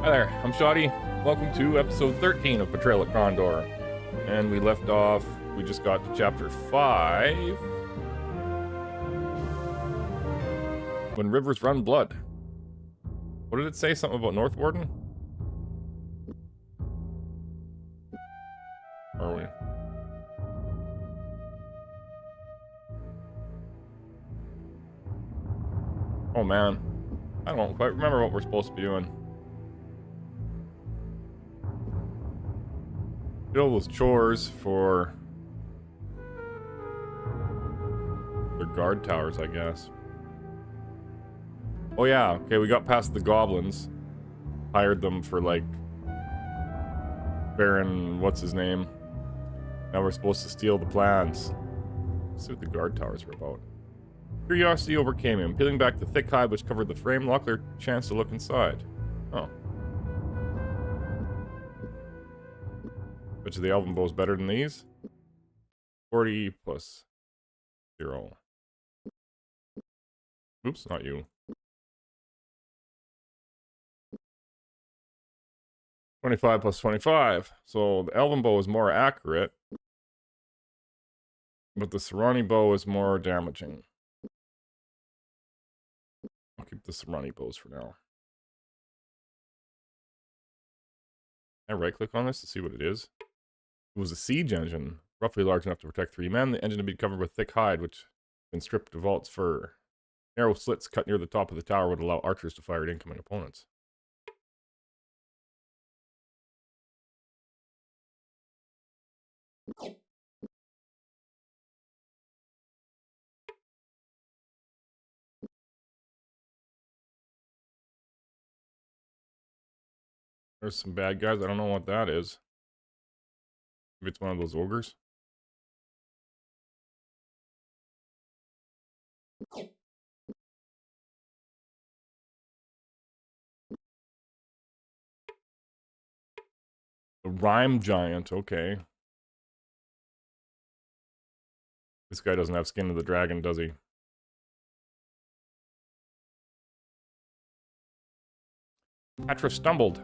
Hi there, I'm Shoddy. Welcome to episode 13 of Betrayal at Krondor. And we left off, we just got to chapter 5. When rivers run blood. What did it say? Something about North Warden? Where are we? Oh man. I don't quite remember what we're supposed to be doing. Did all those chores for the guard towers, I guess. Oh yeah, okay, we got past the goblins. Hired them for, like, Baron, what's his name? Now we're supposed to steal the plans. Let's see what the guard towers are about. Curiosity overcame him. Peeling back the thick hide which covered the frame, Locklear chanced to look inside. Oh. Bet you the Elven bow's better than these? 40 plus 0. Oops, not you. 25 plus 25. So the Elven bow is more accurate. But the Serrani bow is more damaging. I'll keep the Serrani bows for now. I right-click on this to see what it is. It was a siege engine, roughly large enough to protect 3 men. The engine had been covered with thick hide, which had been stripped of all its fur. Narrow slits cut near the top of the tower would allow archers to fire at incoming opponents. There's some bad guys. I don't know what that is. Maybe it's one of those ogres. The Rhyme Giant, okay. This guy doesn't have skin of the dragon, does he? Patra stumbled.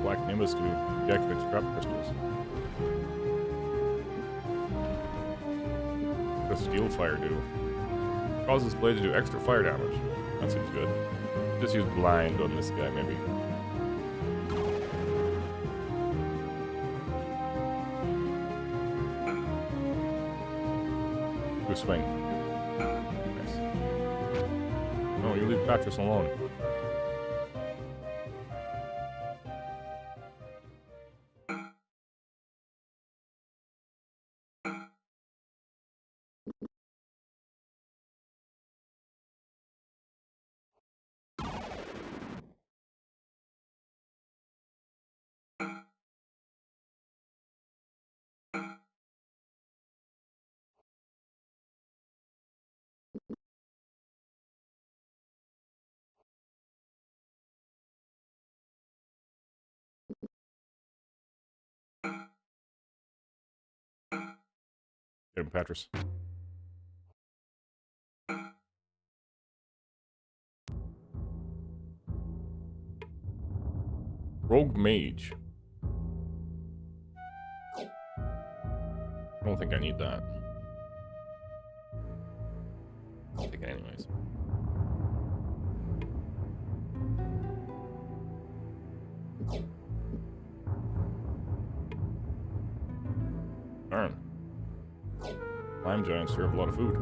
Black Nimbus to deactivate scrap crystals. What does Steel Fire do? Causes blade to do extra fire damage. That seems good. Just use blind on this guy, maybe. Do a swing. Nice. No, you leave Patras alone. Get him, Patras. Rogue Mage. I don't think I need that. I'll take it anyways. Darn. Slime giants serve a lot of food.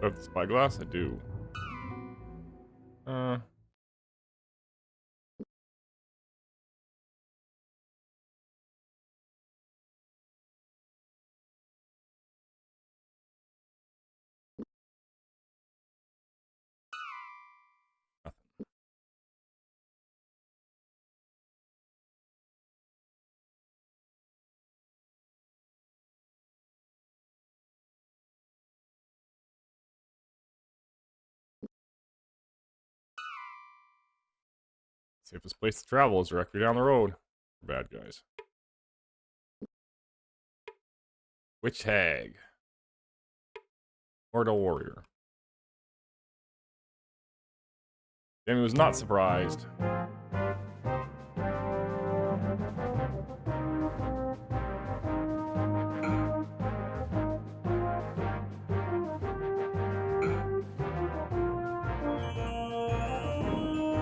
have the spyglass? I do. Safest place to travel is directly down the road. Bad guys. Witch Hag. Mortal Warrior. Jamie was not surprised.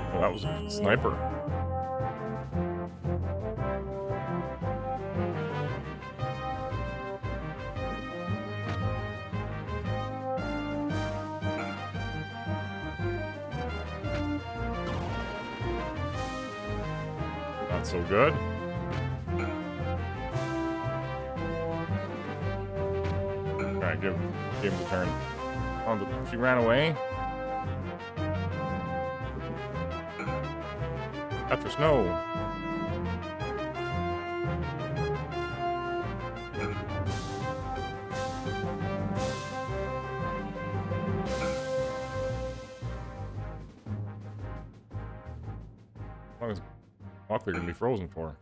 Oh, that was a sniper. Not so good. Alright, give him the turn. Oh, she ran away. Petrus, no. How long is Walkley gonna be frozen for?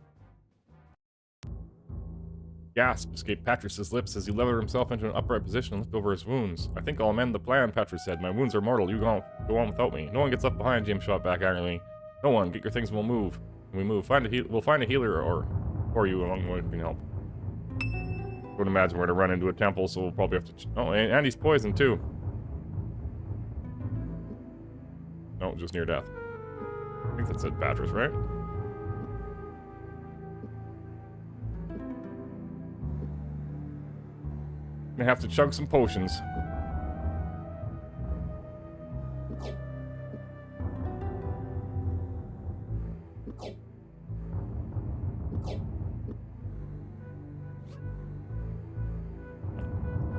Gasp escaped Patrus's lips as he levered himself into an upright position and looked over his wounds. I think I'll amend the plan, Patrus said. My wounds are mortal. You go on without me. No one gets left behind, James shot back angrily. No one. Get your things and we'll move. When we move, we'll find a healer or you along the way who can help. I would imagine we're gonna run into a temple, so we'll probably have to... Oh, and he's poisoned too. No, just near death. I think that said Patrus, right? Gonna have to chug some potions.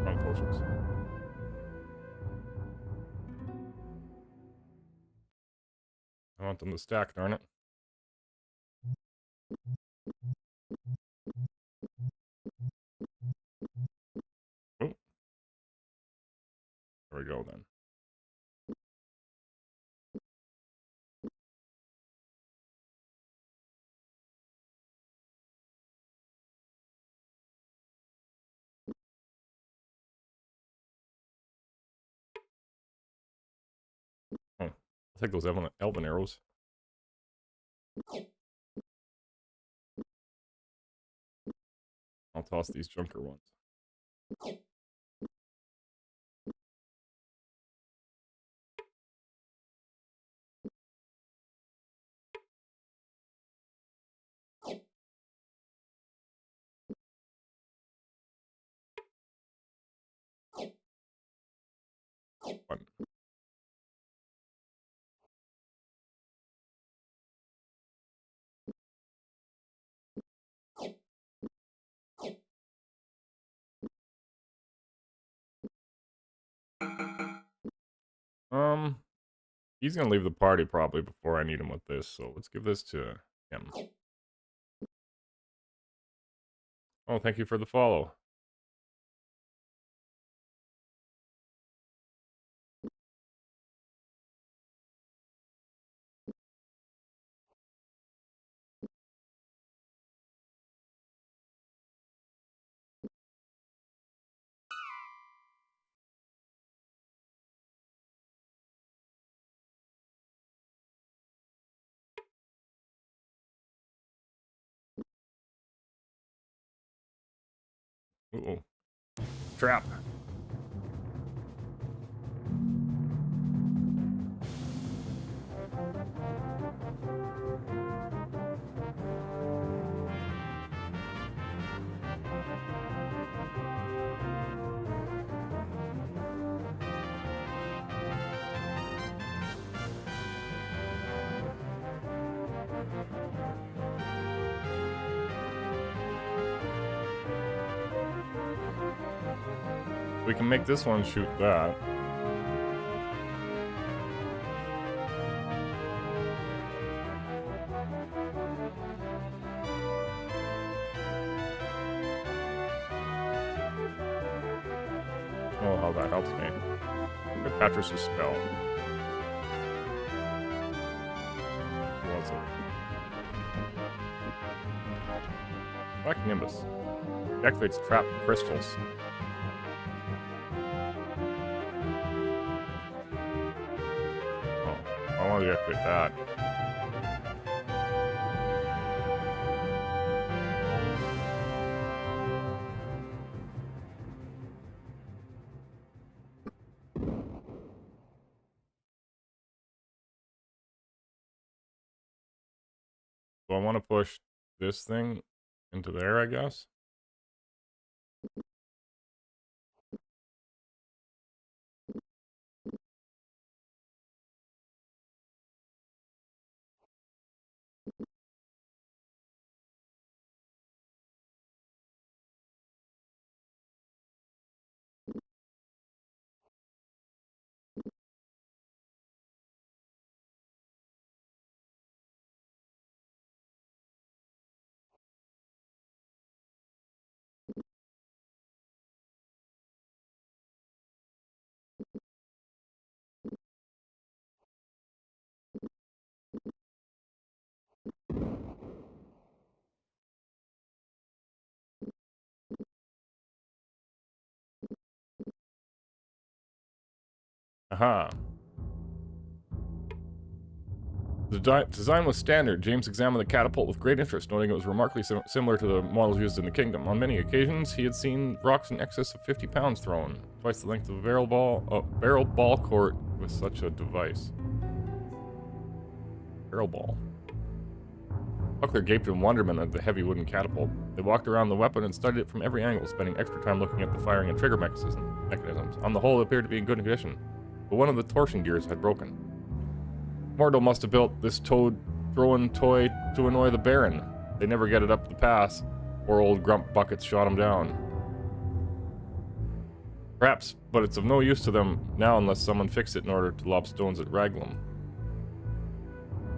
Wrong potions. I want them to stack, darn it. Oh. There we go then. Oh, I'll take those elven arrows. I'll toss these junker ones. One. He's gonna leave the party probably before I need him with this, so let's give this to him. Oh, thank you for the follow. Uh-oh. Trap. We can make this one shoot that. Oh, how that helps me. Get Patris's spell. What was it? Black Nimbus. It activates trapped crystals. Oh, I want to deactivate that. So I want to push this thing into there, I guess. Aha. The design was standard. James examined the catapult with great interest, noting it was remarkably similar to the models used in the kingdom. On many occasions, he had seen rocks in excess of 50 pounds thrown, twice the length of a barrel ball court with such a device. Barrel ball. Buckler gaped in wonderment at the heavy wooden catapult. They walked around the weapon and studied it from every angle, spending extra time looking at the firing and trigger mechanisms. On the whole, it appeared to be in good condition, but one of the torsion gears had broken. Mordo must have built this toad-throwing toy to annoy the Baron. They never get it up the pass. Poor old Grump Buckets shot him down. Perhaps, but it's of no use to them now unless someone fixed it in order to lob stones at Raglum.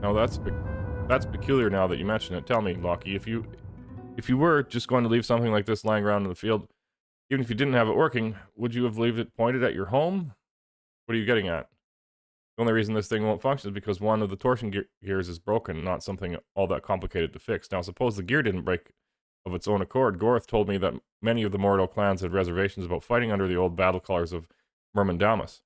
Now that's peculiar now that you mention it. Tell me, Lockie, if you were just going to leave something like this lying around in the field, even if you didn't have it working, would you have left it pointed at your home? What are you getting at? The only reason this thing won't function is because one of the torsion gears is broken, not something all that complicated to fix. Now, suppose the gear didn't break of its own accord. Gorth told me that many of the Mordo clans had reservations about fighting under the old battle colors of Myrmindamus.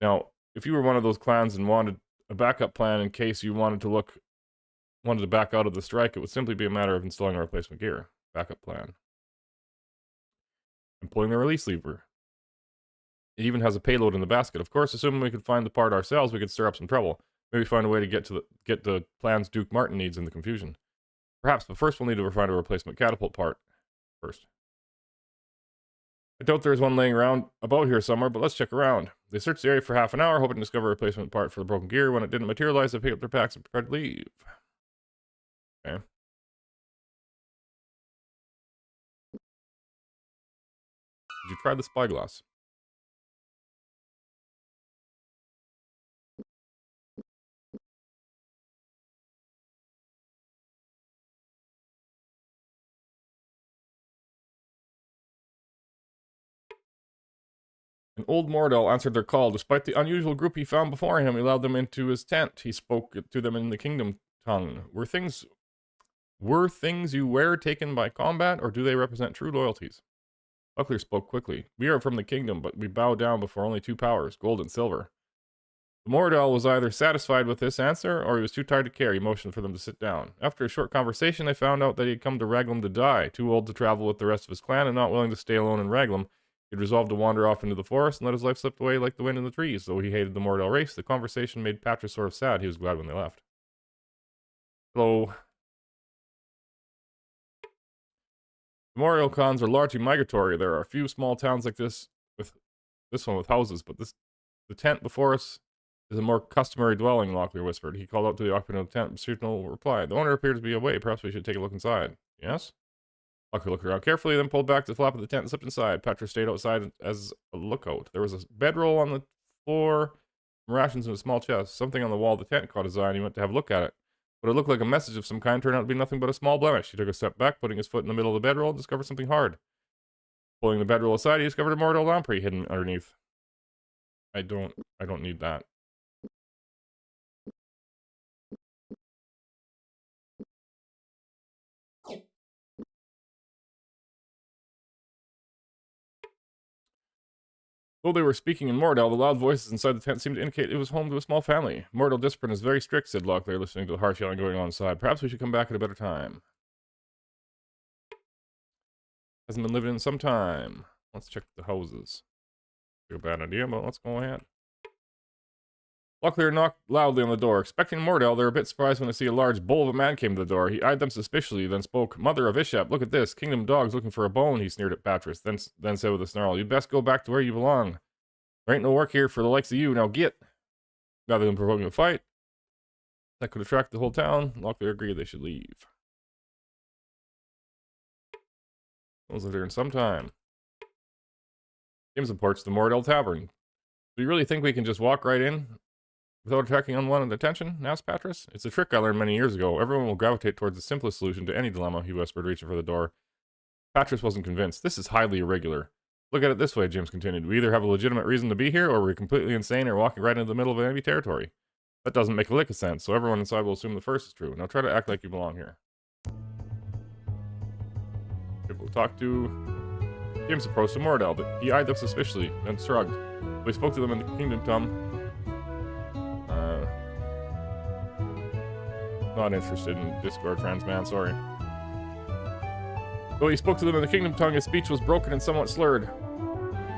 Now, if you were one of those clans and wanted a backup plan in case you wanted to back out of the strike, it would simply be a matter of installing a replacement gear. Backup plan. And pulling the release lever. It even has a payload in the basket. Of course, assuming we could find the part ourselves, we could stir up some trouble. Maybe find a way to get the plans Duke Martin needs in the confusion. Perhaps, but first we'll need to find a replacement catapult part first. I doubt there's one laying around about here somewhere, but let's check around. They searched the area for half an hour, hoping to discover a replacement part for the broken gear. When it didn't materialize, they picked up their packs and prepared to leave. Okay. Did you try the spyglass? An old Mordell answered their call. Despite the unusual group he found before him, he allowed them into his tent. He spoke to them in the kingdom tongue. Were things you wear taken by combat, or do they represent true loyalties? Buckler spoke quickly. We are from the kingdom, but we bow down before only two powers, gold and silver. The Mordell was either satisfied with this answer, or he was too tired to care. He motioned for them to sit down. After a short conversation, they found out that he had come to Raglum to die, too old to travel with the rest of his clan and not willing to stay alone in Raglum. He'd resolved to wander off into the forest and let his life slip away like the wind in the trees. Though he hated the Mordell race, the conversation made Patris sort of sad. He was glad when they left. Hello. The Mordell clans are largely migratory. There are a few small towns like this one with houses, but the tent before us is a more customary dwelling, Locklear whispered. He called out to the occupant of the tent, but received no reply. The owner appeared to be away. Perhaps we should take a look inside. Yes? Locklear looked around carefully, then pulled back the flap of the tent and slipped inside. Petra stayed outside as a lookout. There was a bedroll on the floor, rations in a small chest. Something on the wall of the tent caught his eye, and he went to have a look at it. But it looked like a message of some kind turned out to be nothing but a small blemish. He took a step back, putting his foot in the middle of the bedroll, and discovered something hard. Pulling the bedroll aside, he discovered a mortal lamprey hidden underneath. I don't need that. Though they were speaking in Mordel, the loud voices inside the tent seemed to indicate it was home to a small family. Mordel discipline is very strict, said Locklear, listening to the harsh yelling going on inside. Perhaps we should come back at a better time. Hasn't been living in some time. Let's check the houses. A bad idea, but let's go ahead. Locklear knocked loudly on the door. Expecting Mordel, they were a bit surprised when they see a large bull of a man came to the door. He eyed them suspiciously, then spoke. Mother of Ishap, look at this. Kingdom dog's looking for a bone, he sneered at Patris, then said with a snarl, you'd best go back to where you belong. There ain't no work here for the likes of you, now get. Rather than provoking a fight that could attract the whole town, Locklear agreed they should leave. Those are there in some time. James approached the Mordel Tavern. Do you really think we can just walk right in without attracting unwanted attention? Asked Patris. It's a trick I learned many years ago. Everyone will gravitate towards the simplest solution to any dilemma, he whispered, reaching for the door. Patris wasn't convinced. This is highly irregular. Look at it this way, James continued. We either have a legitimate reason to be here, or we're completely insane or walking right into the middle of enemy territory. That doesn't make a lick of sense, so everyone inside will assume the first is true. Now try to act like you belong here. People to talk to. James approached to Mordel, but he eyed them suspiciously, then shrugged. We spoke to them in the kingdom tongue. Not interested in Discord friends, man, sorry. Though he spoke to them in the kingdom tongue, his speech was broken and somewhat slurred.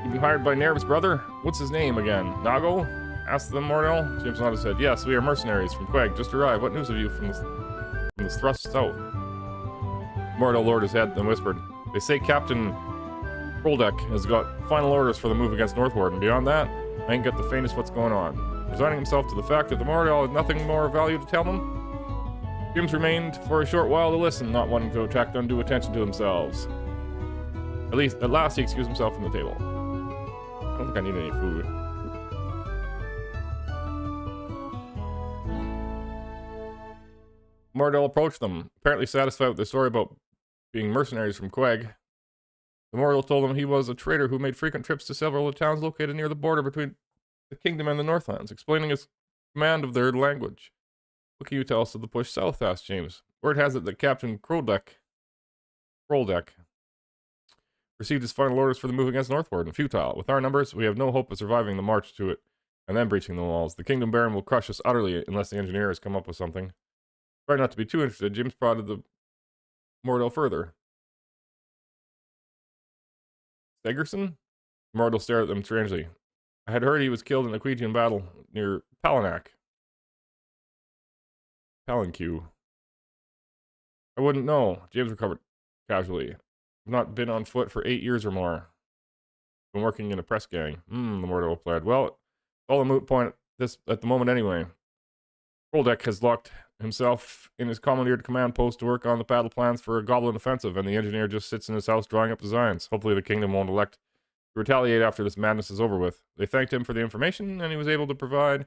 You been hired by Nerv's brother? What's his name again? Nago? Asked them Mordel. James nodded his head. Yes, we are mercenaries from Quag. Just arrived. What news have you from the thrust south? Mordel lowered his head, then whispered. They say Captain Krondor has got final orders for the move against Northward, and beyond that, I ain't got the faintest what's going on. Resigning himself to the fact that the Mordel had nothing more of value to tell them, James remained for a short while to listen, not wanting to attract undue attention to themselves. At last he excused himself from the table. I don't think I need any food. Mordel approached them, apparently satisfied with their story about being mercenaries from Quag. The Mordel told him he was a trader who made frequent trips to several of the towns located near the border between the kingdom and the Northlands, explaining his command of their language. What can you tell us of the push south? Asked James. Word has it that Captain Krondor received his final orders for the move against Northward, and futile. With our numbers, we have no hope of surviving the march to it, and then breaching the walls. The Kingdom Baron will crush us utterly unless the engineers come up with something. Try not to be too interested. James prodded the Mordel further. Stegerson? Mordel stared at them strangely. I had heard he was killed in a Quegian battle near Palanac. Palanque. I wouldn't know. James recovered casually. I've not been on foot for 8 years or more. Been working in a press gang. The Mordel replied. Well, it's all a moot point at the moment anyway. Krondor has locked himself in his commandeered command post to work on the battle plans for a goblin offensive, and the engineer just sits in his house drawing up designs. Hopefully the kingdom won't elect to retaliate after this madness is over with. They thanked him for the information, and he was able to provide.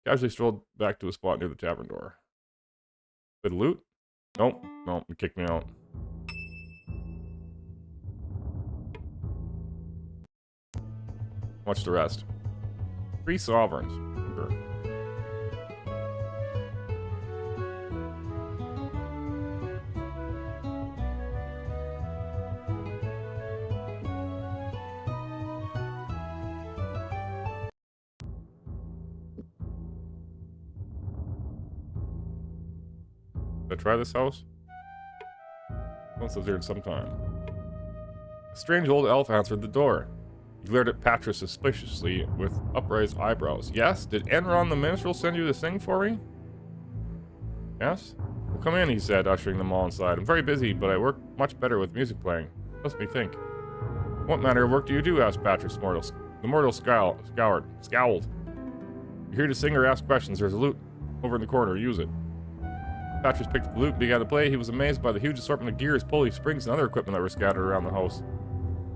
Casually strolled back to a spot near the tavern door. Bit of loot? Nope, it kicked me out. Watch the rest. 3 sovereigns. Sure. Should I try this house? Once lived here in some time. A strange old elf answered the door. He glared at Patris suspiciously with upraised eyebrows. Yes? Did Enron the minstrel send you this thing for me? Yes? Well, come in, he said, ushering them all inside. I'm very busy, but I work much better with music playing. Let me think. What manner of work do you do? Asked Patris Mordel. The Mordel scowled. You're here to sing or ask questions. There's a lute over in the corner. Use it. Patches picked up the loot and began to play. He was amazed by the huge assortment of gears, pulleys, springs, and other equipment that were scattered around the house.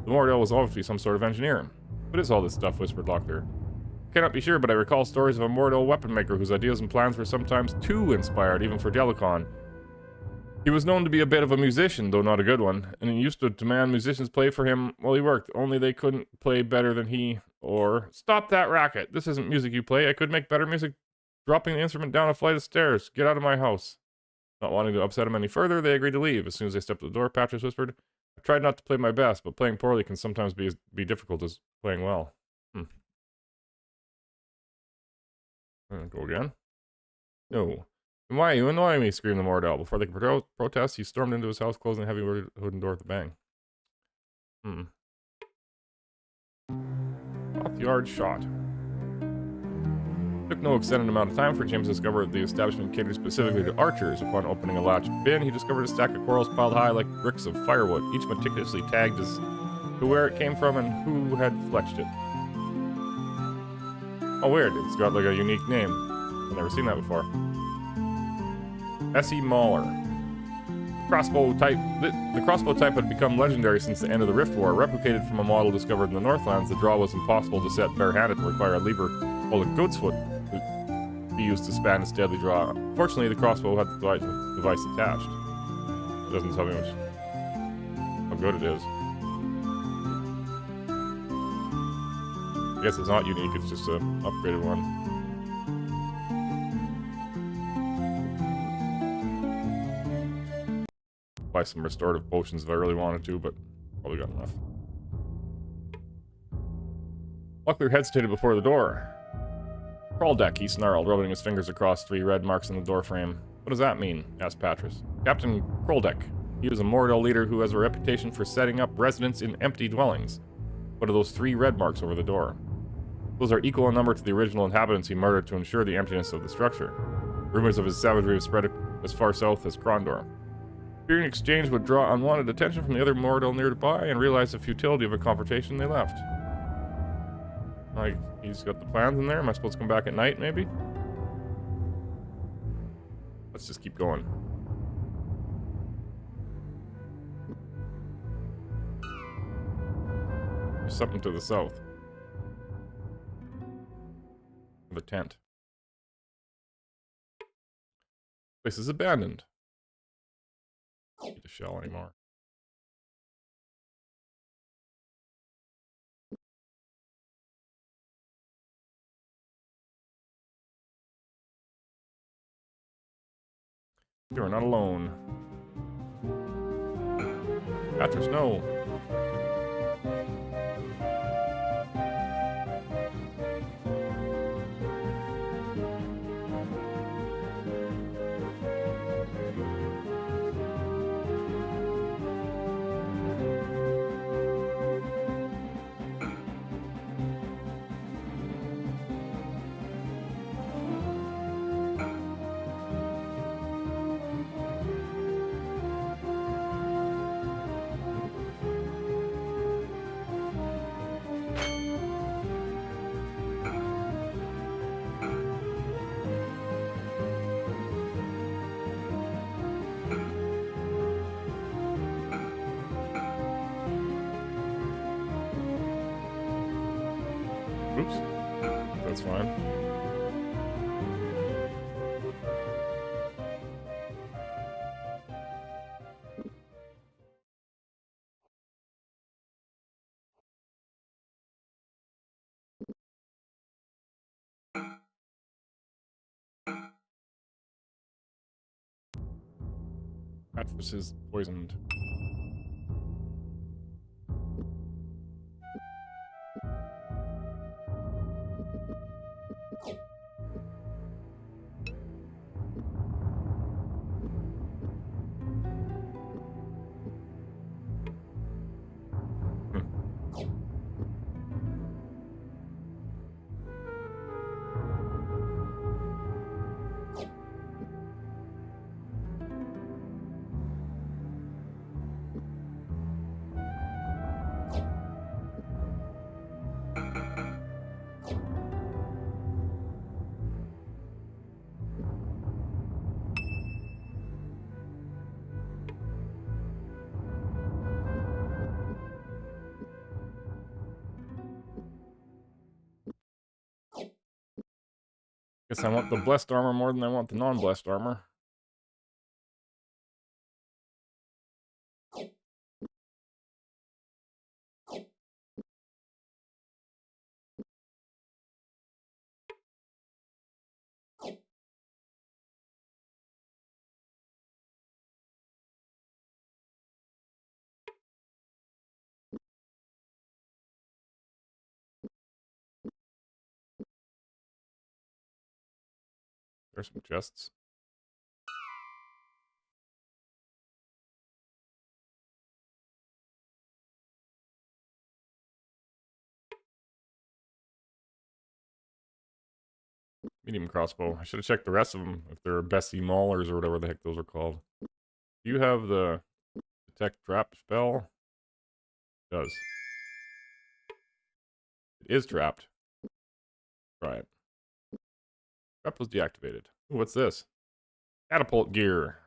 The Mordell was obviously some sort of engineer. What is all this stuff? Whispered Locklear. Cannot be sure, but I recall stories of a Mordell weapon maker whose ideas and plans were sometimes too inspired, even for Delicon. He was known to be a bit of a musician, though not a good one, and he used to demand musicians play for him while he worked, only they couldn't play better than he, or, "Stop that racket! This isn't music you play. I could make better music dropping the instrument down a flight of stairs. Get out of my house." Not wanting to upset him any further, they agreed to leave. As soon as they stepped at the door, Patches whispered, "I tried not to play my best, but playing poorly can sometimes be difficult as playing well." Go again? No. "And why are you annoying me?" screamed the Mordell. Before they could protest, he stormed into his house, closing the heavy wooden door with a bang. Off the yard shot. It took no extended amount of time for James to discover the establishment catered specifically to archers. Upon opening a latched bin, he discovered a stack of corals piled high like bricks of firewood, each meticulously tagged as to where it came from and who had fletched it. Oh, weird. It's got like a unique name. I've never seen that before. S.E. Mauler. The crossbow type had become legendary since the end of the Rift War. Replicated from a model discovered in the Northlands, the draw was impossible to set barehanded and required a lever called a goat's foot to be used to span its deadly draw. Fortunately, the crossbow had the device attached. It doesn't tell me how good it is. I guess it's not unique, it's just an upgraded one. Buy some restorative potions if I really wanted to, but probably got enough. Locklear hesitated before the door. "Krondor," he snarled, rubbing his fingers across 3 red marks in the doorframe. "What does that mean?" asked Patches. "Captain Krondor. He was a Mordell leader who has a reputation for setting up residents in empty dwellings. What are those 3 red marks over the door?" "Those are equal in number to the original inhabitants he murdered to ensure the emptiness of the structure. Rumors of his savagery have spread as far south as Krondor. Fearing exchange would draw unwanted attention from the other Mordell nearby and realized the futility of a confrontation, they left." Like, he's got the plans in there? Am I supposed to come back at night, maybe? Let's just keep going. There's something to the south. The tent. Place is abandoned. Don't need to shell anymore. You are not alone. Patches, no. Oops. That's fine. Patches is poisoned. Guess I want the blessed armor more than I want the non-blessed armor. There's some chests. Medium crossbow. I should have checked the rest of them if they're Bessie Maulers or whatever the heck those are called. Do you have the detect trap spell? It does. It is trapped. Try it. Trap was deactivated. Ooh, what's this? Catapult gear.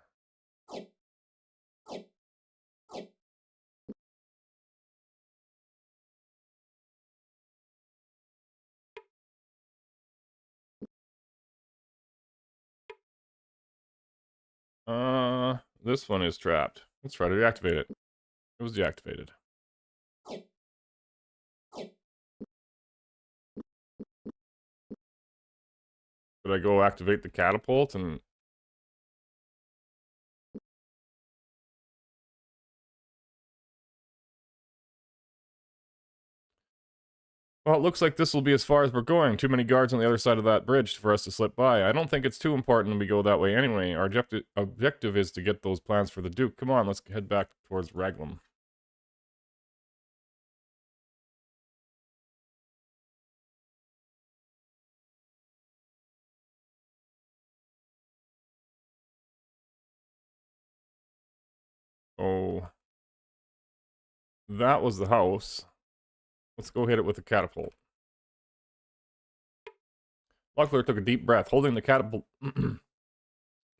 This one is trapped. Let's try to deactivate it. It was deactivated. Did I go activate the catapult and... Well, it looks like this will be as far as we're going. Too many guards on the other side of that bridge for us to slip by. I don't think it's too important we go that way anyway. Our objective is to get those plans for the Duke. Come on, let's head back towards Raglan. Oh. That was the house. Let's go hit it with a catapult. Buckler took a deep breath, holding the catapult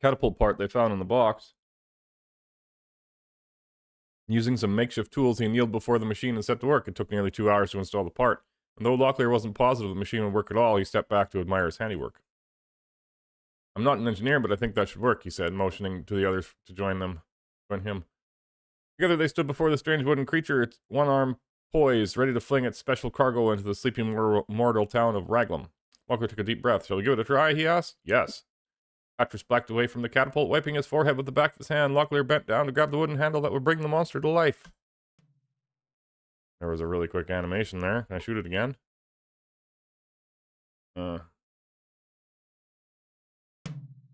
catapult part they found in the box. Using some makeshift tools, he kneeled before the machine and set to work. It took nearly 2 hours to install the part. And though Locklear wasn't positive the machine would work at all, he stepped back to admire his handiwork. I'm not an engineer, but I think that should work, he said, motioning to the others to join him. Together they stood before the strange wooden creature, its one arm poised, ready to fling its special cargo into the sleeping mortal town of Raglan. Walker took a deep breath. Shall we give it a try, he asked. Yes. Patras backed away from the catapult, wiping his forehead with the back of his hand. Locklear bent down to grab the wooden handle that would bring the monster to life. There was a really quick animation there. Can I shoot it again? Oh,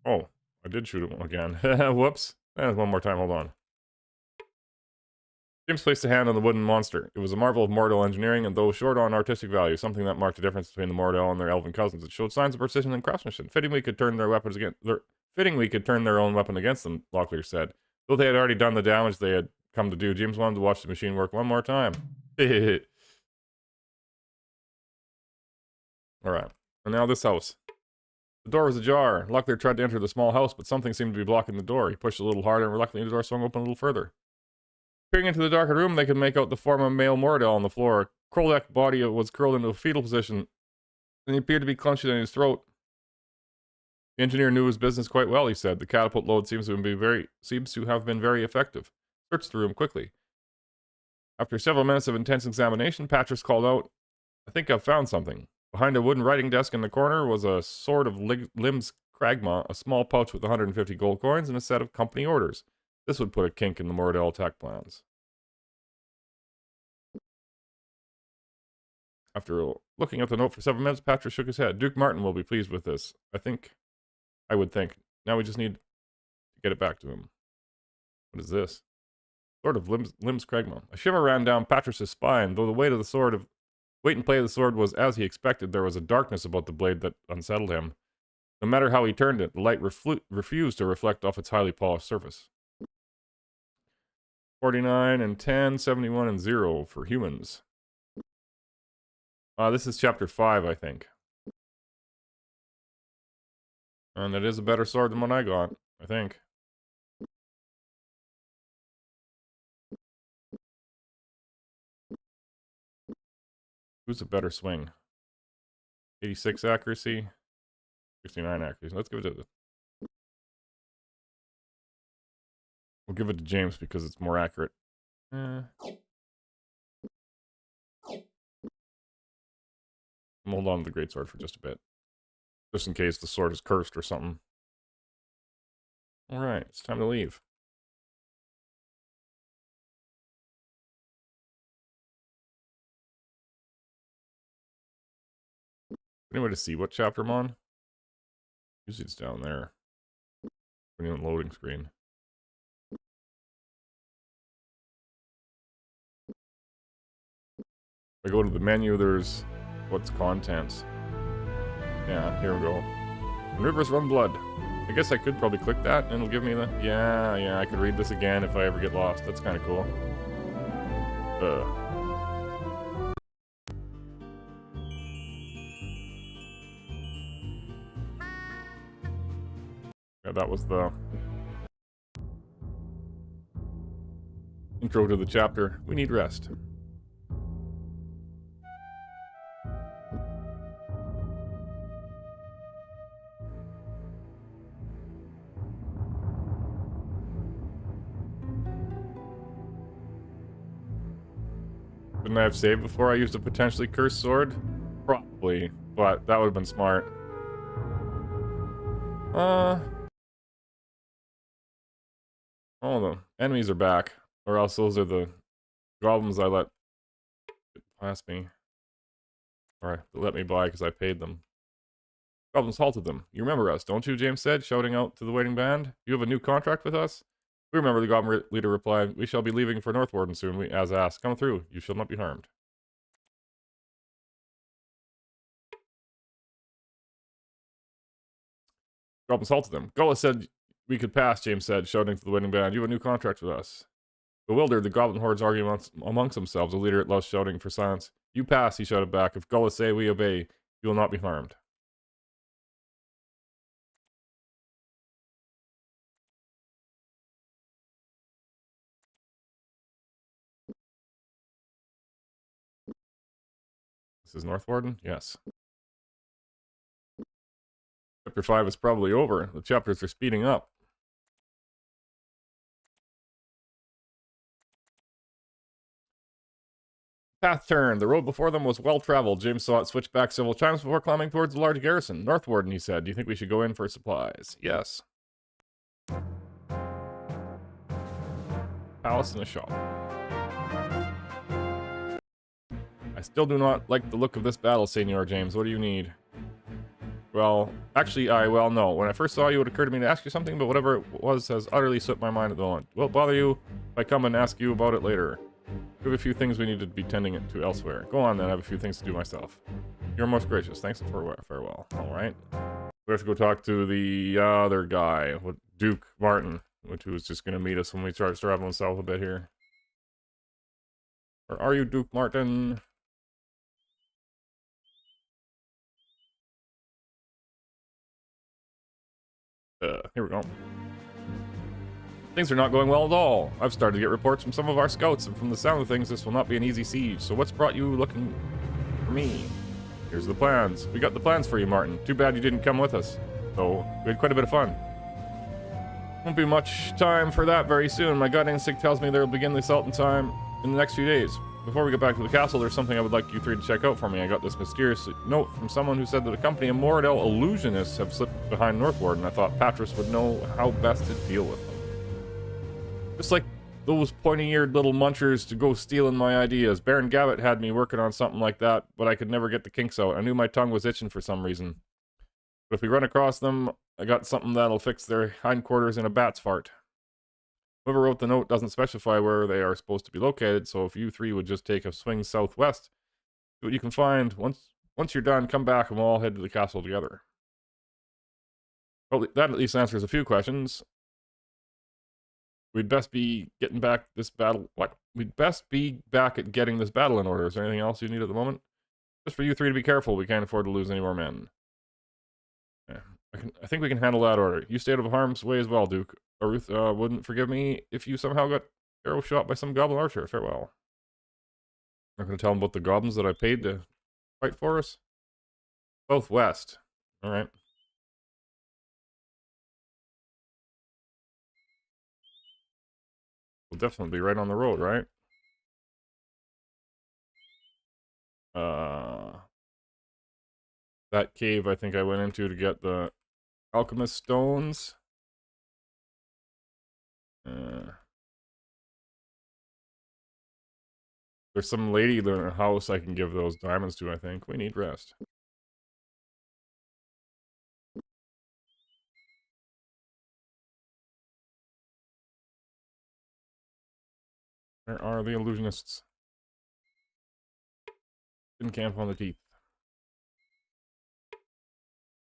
I did shoot it again. Whoops. One more time, hold on. James placed a hand on the wooden monster. It was a marvel of mortal engineering, and though short on artistic value, something that marked a difference between the Mordell and their elven cousins. It showed signs of precision and craftsmanship. Fitting we could turn their own weapon against them, Locklear said. Though they had already done the damage they had come to do, James wanted to watch the machine work one more time. Alright, and now this house. The door was ajar. Locklear tried to enter the small house, but something seemed to be blocking the door. He pushed a little harder, and reluctantly the door swung open a little further. Peering into the darker room, they could make out the form of a male Mordell on the floor. Krondor's body was curled into a fetal position, and he appeared to be clenched in his throat. The engineer knew his business quite well, he said. The catapult load seems to have been very effective. Search the room quickly. After several minutes of intense examination, Patras called out, I think I've found something. Behind a wooden writing desk in the corner was a sword of Lim's Kragma, a small pouch with 150 gold coins, and a set of company orders. This would put a kink in the Mordell attack plans. After looking at the note for several minutes, Patras shook his head. Duke Martin will be pleased with this. I would think. Now we just need to get it back to him. What is this? Sword of Lim's Kragma. A shiver ran down Patras's spine. Though the weight and play of the sword was as he expected, there was a darkness about the blade that unsettled him. No matter how he turned it, the light refused to reflect off its highly polished surface. 49 and 10, 71 and 0 for humans. This is chapter 5, I think. And it is a better sword than what I got, I think. Who's a better swing? 86 accuracy, 69 accuracy. Let's give it to we'll give it to James because it's more accurate. Hold on to the greatsword for just a bit. Just in case the sword is cursed or something. Alright, it's time to leave. Anyway, to see what chapter I'm on? Usually it's down there. When you're on the loading screen. If I go to the menu, there's what's contents. Yeah, here we go. Rivers run blood. I guess I could probably click that and it'll give me the... Yeah, I could read this again if I ever get lost. That's kind of cool. Yeah, that was the intro to the chapter. We need rest. Couldn't I have saved before I used a potentially cursed sword? Probably, but that would have been smart. Oh, the enemies are back. Or else those are the goblins I let past me. Or let me by because I paid them. Goblins halted them. You remember us, don't you? James said, shouting out to the waiting band. You have a new contract with us? We remember, the goblin leader replied. We shall be leaving for Northwarden soon, as asked. Come through. You shall not be harmed. Goblins halted them. Gullah said we could pass, James said, shouting to the waiting band. You have a new contract with us. Bewildered, the goblin hordes argue amongst themselves. The leader at last shouting for silence. You pass, he shouted back. If Gullah say we obey, you will not be harmed. This is Northwarden? Yes. Chapter 5 is probably over. The chapters are speeding up. Path turned. The road before them was well traveled. James saw it switch back several times before climbing towards the large garrison. Northwarden, he said. Do you think we should go in for supplies? Yes. Palace and a shop. I still do not like the look of this battle, Senor James. What do you need? Well, actually, no. When I first saw you, it occurred to me to ask you something, but whatever it was has utterly slipped my mind at the moment. Will it bother you if I come and ask you about it later? We have a few things we need to be tending to elsewhere. Go on then, I have a few things to do myself. You're most gracious. Thanks for farewell. Alright. We have to go talk to the other guy, Duke Martin, who was just going to meet us when we start traveling south a bit here. Or are you Duke Martin? Here we go. Things are not going well at all. I've started to get reports from some of our scouts, and from the sound of things, this will not be an easy siege. So what's brought you looking for me? Here's the plans. We got the plans for you, Martin. Too bad you didn't come with us. So, we had quite a bit of fun. Won't be much time for that very soon. My gut instinct tells me they'll begin the assault in time in the next few days. Before we get back to the castle, there's something I would like you three to check out for me. I got this mysterious note from someone who said that a company of Moradel illusionists have slipped behind Northward, and I thought Patras would know how best to deal with them. Just like those pointy-eared little munchers to go stealing my ideas. Baron Gabbett had me working on something like that, but I could never get the kinks out. I knew my tongue was itching for some reason. But if we run across them, I got something that'll fix their hindquarters in a bat's fart. Whoever wrote the note doesn't specify where they are supposed to be located, so if you three would just take a swing southwest, see what you can find. Once you're done, come back and we'll all head to the castle together. Well, that at least answers a few questions. We'd best be getting back this battle... What? We'd best be back at getting this battle in order. Is there anything else you need at the moment? Just for you three to be careful. We can't afford to lose any more men. Yeah, I think we can handle that order. You stay out of harm's way as well, Duke. Ruth wouldn't forgive me if you somehow got arrow shot by some goblin archer. Farewell. I'm not going to tell him about the goblins that I paid to fight for us. Both west. Alright. We'll definitely be right on the road, right? That cave I think I went into to get the alchemist stones. There's some lady in a house I can give those diamonds to, I think. We need rest. Where are the illusionists? Didn't camp on the teeth.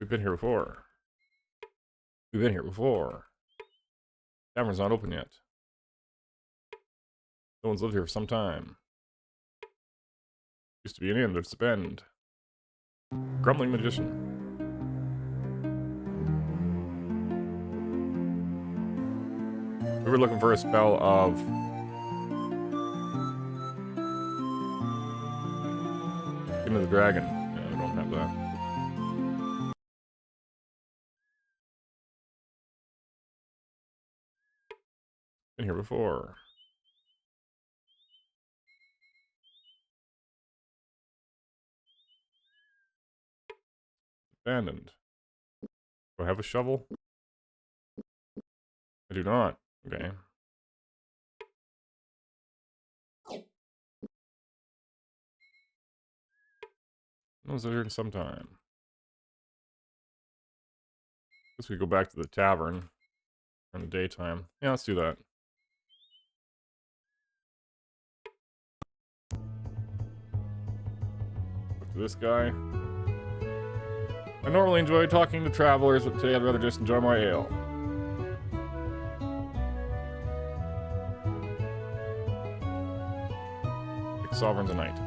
We've been here before. We've been here before. Tavern's not open yet. No one's lived here for some time. Used to be an inn, but it's abandoned. Grumbling magician. We were looking for a spell of Skin of the Dragon. Yeah, we don't have that. Been here before. Abandoned. Do I have a shovel? I do not. Okay. I was there in some time. Guess we go back to the tavern in the daytime. Yeah, let's do that. Look to this guy. I normally enjoy talking to travelers, but today I'd rather just enjoy my ale. 6 sovereigns a night.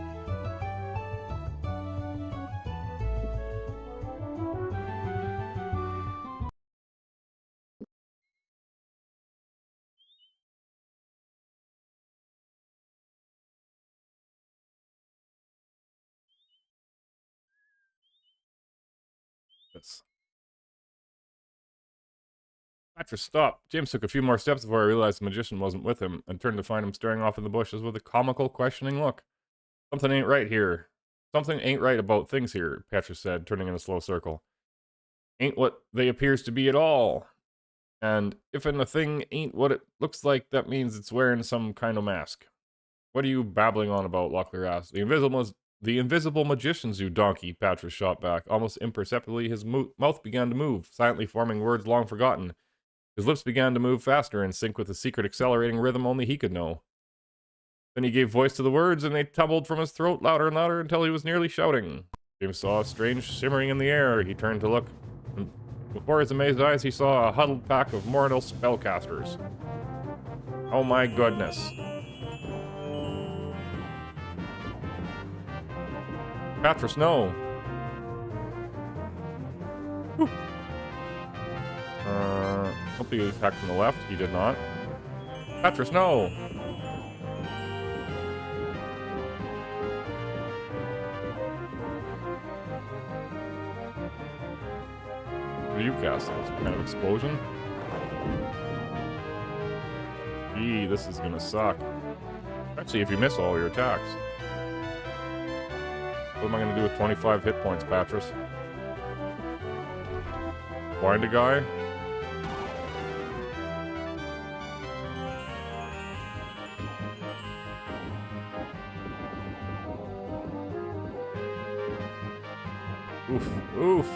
Yes. Patras stopped. James took a few more steps before I realized the magician wasn't with him, and turned to find him staring off in the bushes with a comical, questioning look. Something ain't right here. Something ain't right about things here, Patras said, turning in a slow circle. Ain't what they appears to be at all. And if a thing ain't what it looks like, that means it's wearing some kind of mask. What are you babbling on about? Locklear asked. The invisible magicians, you donkey, Patras shot back. Almost imperceptibly, his mouth began to move, silently forming words long forgotten. His lips began to move faster, in sync with the secret accelerating rhythm only he could know. Then he gave voice to the words, and they tumbled from his throat louder and louder until he was nearly shouting. James saw a strange shimmering in the air. He turned to look, and before his amazed eyes, he saw a huddled pack of mortal spellcasters. Oh my goodness. Patras, no. Whew. Hopefully he attacked from the left. He did not. Patras, no! What are you casting? Some kind of explosion? Gee, this is gonna suck. Actually, if you miss all your attacks. What am I gonna do with 25 hit points, Patras? Blind a guy? Oof. Oof.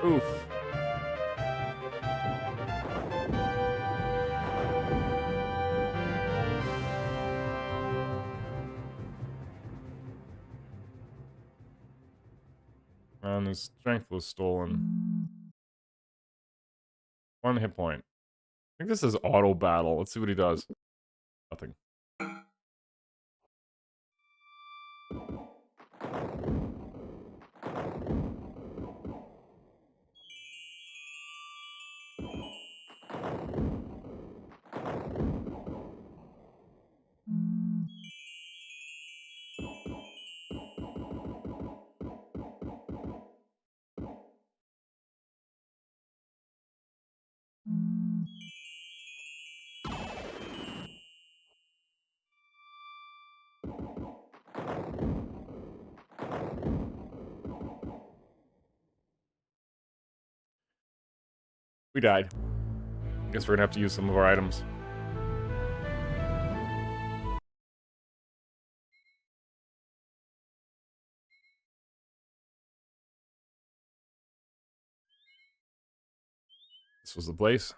Oof. And his strength was stolen. 1 hit point. I think this is auto battle. Let's see what he does. Nothing. We died. I guess we're gonna have to use some of our items. This was the place.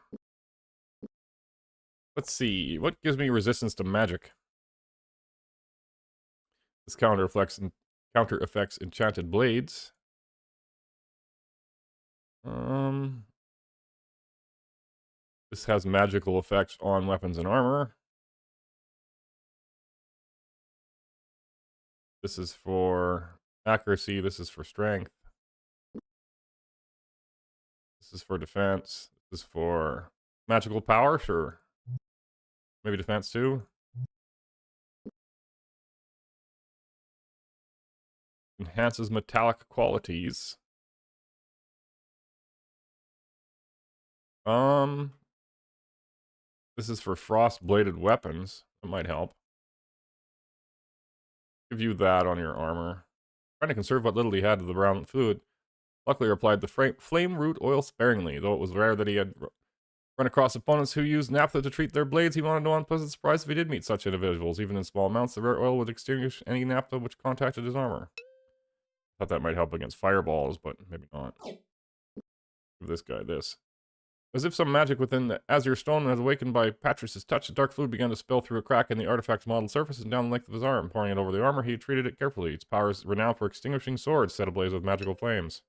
Let's see. What gives me resistance to magic? This counter affects enchanted blades. This has magical effects on weapons and armor. This is for accuracy. This is for strength. This is for defense. This is for magical power. Sure. Maybe defense too. Enhances metallic qualities. This is for frost-bladed weapons. That might help. Give you that on your armor. Trying to conserve what little he had of the brown fluid. Luckily, applied the flame root oil sparingly, though it was rare that he had run across opponents who used naphtha to treat their blades. He wanted no unpleasant surprise if he did meet such individuals. Even in small amounts, the rare oil would extinguish any naphtha which contacted his armor. Thought that might help against fireballs, but maybe not. Give this guy this. As if some magic within the azure stone had awakened by Patris's touch, the dark fluid began to spill through a crack in the artifact's modeled surface and down the length of his arm. Pouring it over the armor, he treated it carefully. Its power is renowned for extinguishing swords set ablaze with magical flames.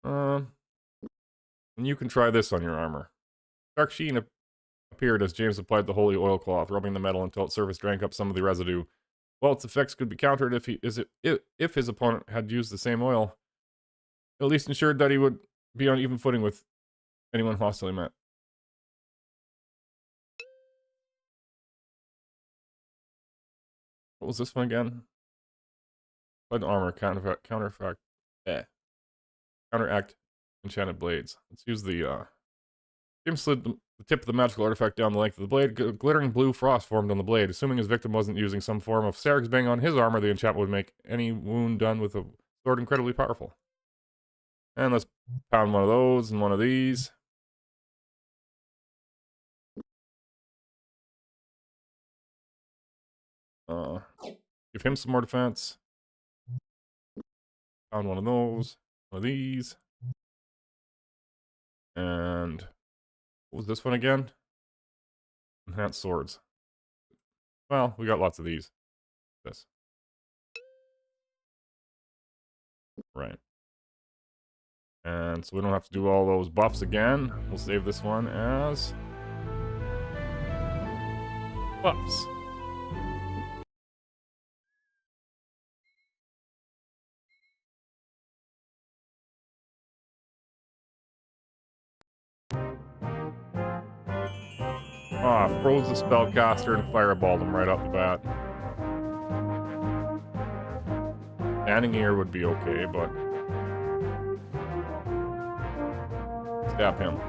And you can try this on your armor. Dark sheen appeared as James applied the holy oilcloth, rubbing the metal until its surface drank up some of the residue. While its effects could be countered if his opponent had used the same oil, it at least ensured that he would be on even footing with anyone hostile he met. What was this one again? Lead armor, counteract enchanted blades. Let's use the, James slid the tip of the magical artifact down the length of the blade. Glittering blue frost formed on the blade. Assuming his victim wasn't using some form of Sarig's bang on his armor, the enchantment would make any wound done with a sword incredibly powerful. And let's pound one of those and one of these. Give him some more defense. Pound one of those. One of these. And what was this one again? Enhanced swords. Well, we got lots of these. This. Right. And so we don't have to do all those buffs again. We'll save this one as buffs. Froze the spellcaster and fireballed him right off the bat. Standing here would be okay, but stab him.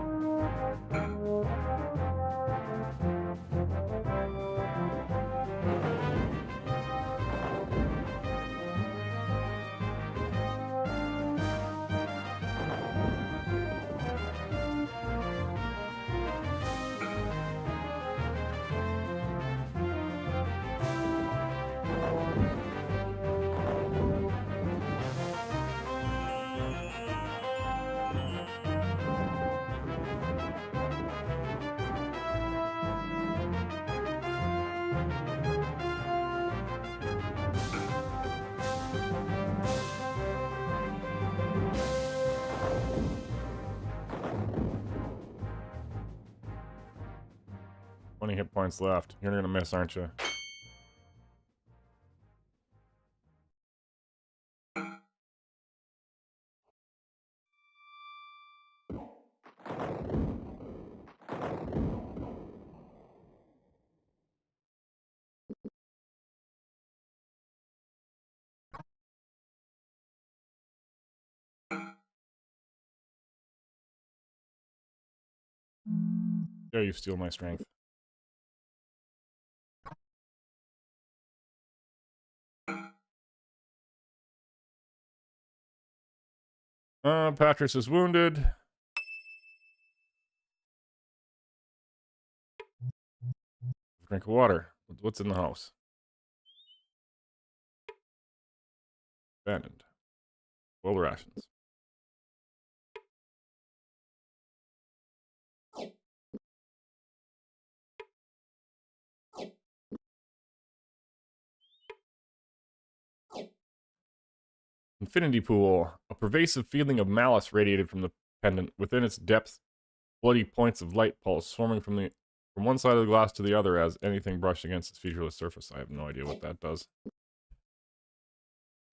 Hit points left. You're gonna miss, aren't you? There, you steal my strength. Patris is wounded. Drink of water. What's in the house? Abandoned. Well, rations. Infinity pool. A pervasive feeling of malice radiated from the pendant. Within its depths, bloody points of light pulse swarming from one side of the glass to the other as anything brushed against its featureless surface. I have no idea what that does.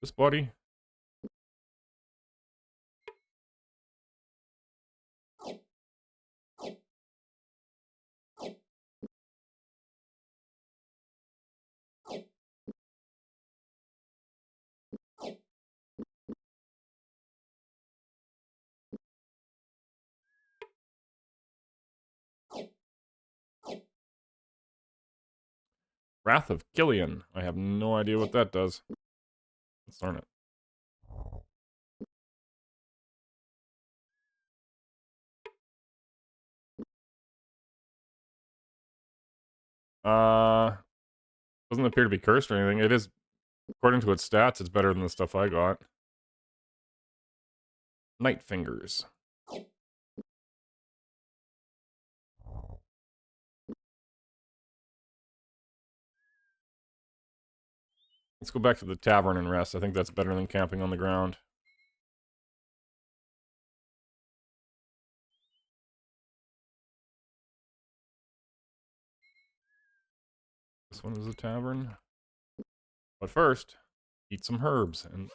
This body? Wrath of Killian. I have no idea what that does. Let's learn it. Doesn't appear to be cursed or anything. It is, according to its stats, it's better than the stuff I got. Night Fingers. Let's go back to the tavern and rest. I think that's better than camping on the ground. This one is a tavern. But first, eat some herbs and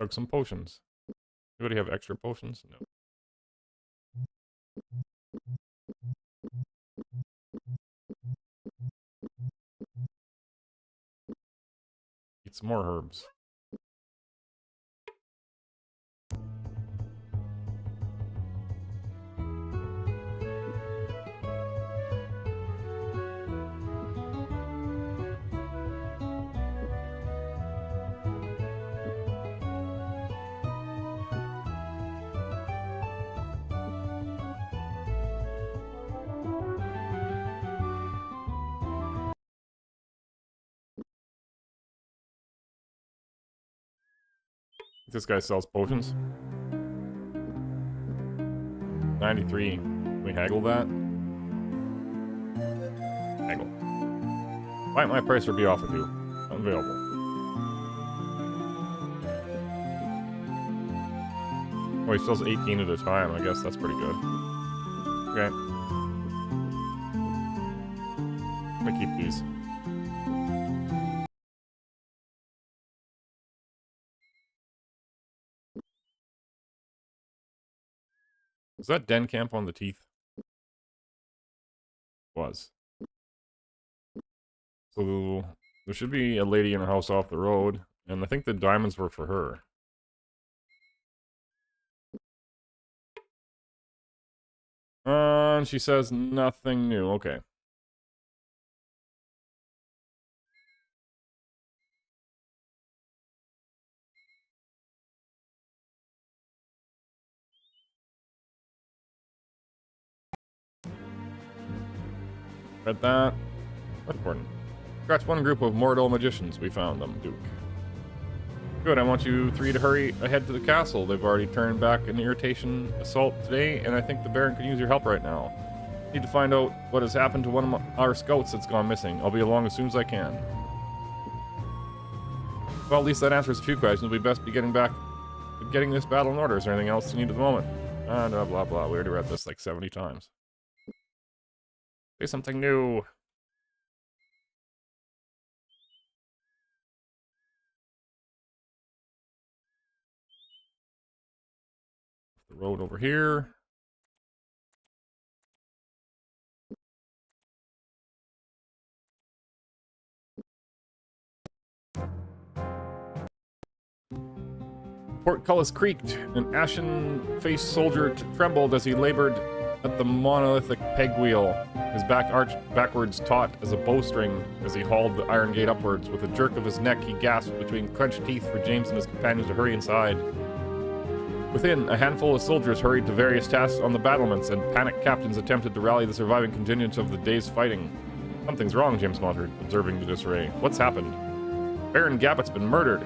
chug some potions. Anybody have extra potions? No. Eat some more herbs. This guy sells potions. 93. Can we haggle that? Haggle. Why might my price or be off with you? Unavailable. Oh, he sells 18 at a time. I guess that's pretty good. Okay. I'm gonna keep these. Was that den camp on the teeth? Was. So there should be a lady in a house off the road, and I think the diamonds were for her. And she says nothing new. Okay. Read that. That's important. Scratch one group of mortal magicians. We found them, Duke. Good, I want you three to hurry ahead to the castle. They've already turned back an irritation assault today, and I think the Baron could use your help right now. Need to find out what has happened to one of our scouts that's gone missing. I'll be along as soon as I can. Well, at least that answers a few questions. We'll be best be getting back to getting this battle in order. Is there anything else you need at the moment? Blah, blah, blah. We already read this like 70 times. Say something new. The road over here. Portcullis creaked. An ashen-faced soldier trembled as he labored at the monolithic peg wheel, his back arched backwards taut as a bowstring as he hauled the iron gate upwards. With a jerk of his neck, he gasped between clenched teeth for James and his companions to hurry inside. Within, a handful of soldiers hurried to various tasks on the battlements, and panicked captains attempted to rally the surviving contingent of the day's fighting. Something's wrong, James muttered, observing the disarray. What's happened? Baron Gabbett's been murdered.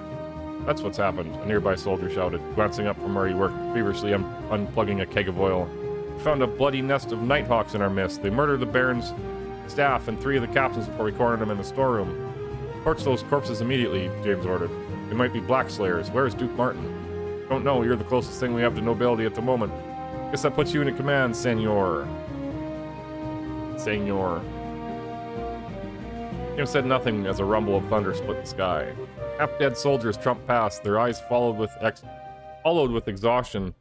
That's what's happened, a nearby soldier shouted, glancing up from where he worked, feverishly unplugging a keg of oil. We found a bloody nest of nighthawks in our midst. They murdered the Baron's staff and 3 of the captains before we cornered them in the storeroom. Torch those corpses immediately, James ordered. They might be black slayers. Where's Duke Martin? Don't know. You're the closest thing we have to nobility at the moment. Guess that puts you in command, senor. Senor. James said nothing as a rumble of thunder split the sky. Half-dead soldiers trumped past, their eyes followed with exhaustion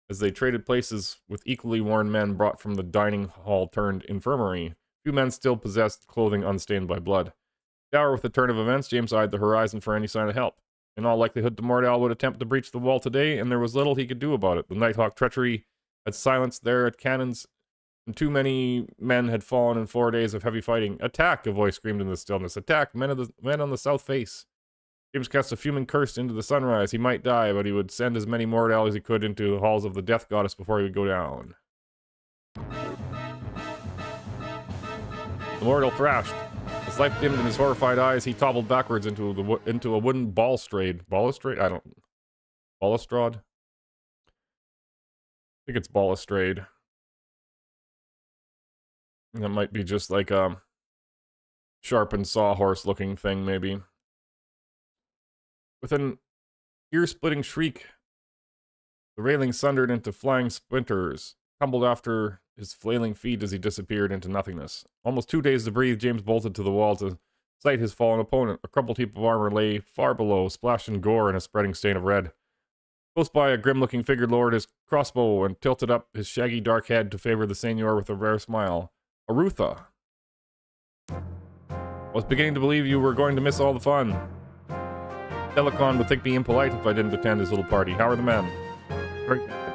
as they traded places with equally worn men brought from the dining hall turned infirmary. 2 men still possessed clothing unstained by blood. Dour with the turn of events, James eyed the horizon for any sign of help. In all likelihood, de Mordal would attempt to breach the wall today, and there was little he could do about it. The Nighthawk treachery had silenced there at cannons, and too many men had fallen in 4 days of heavy fighting. Attack! A voice screamed in the stillness. Attack! Men on the south face! James cast a fuming curse into the sunrise. He might die, but he would send as many Mordal as he could into the halls of the Death Goddess before he would go down. The Mordal thrashed. His life dimmed in his horrified eyes. He toppled backwards into a wooden balustrade. Balustrade? Balustrade? I think it's balustrade. That might be just like a sharpened sawhorse-looking thing, maybe. With an ear-splitting shriek, the railing sundered into flying splinters, tumbled after his flailing feet as he disappeared into nothingness. Almost too dazed to breathe, James bolted to the wall to sight his fallen opponent. A crumpled heap of armor lay far below, splashed in gore and a spreading stain of red. Close by, a grim-looking figure lowered his crossbow and tilted up his shaggy dark head to favor the seigneur with a rare smile. Arutha. I was beginning to believe you were going to miss all the fun. Telecon would think me impolite if I didn't attend his little party. How are the men?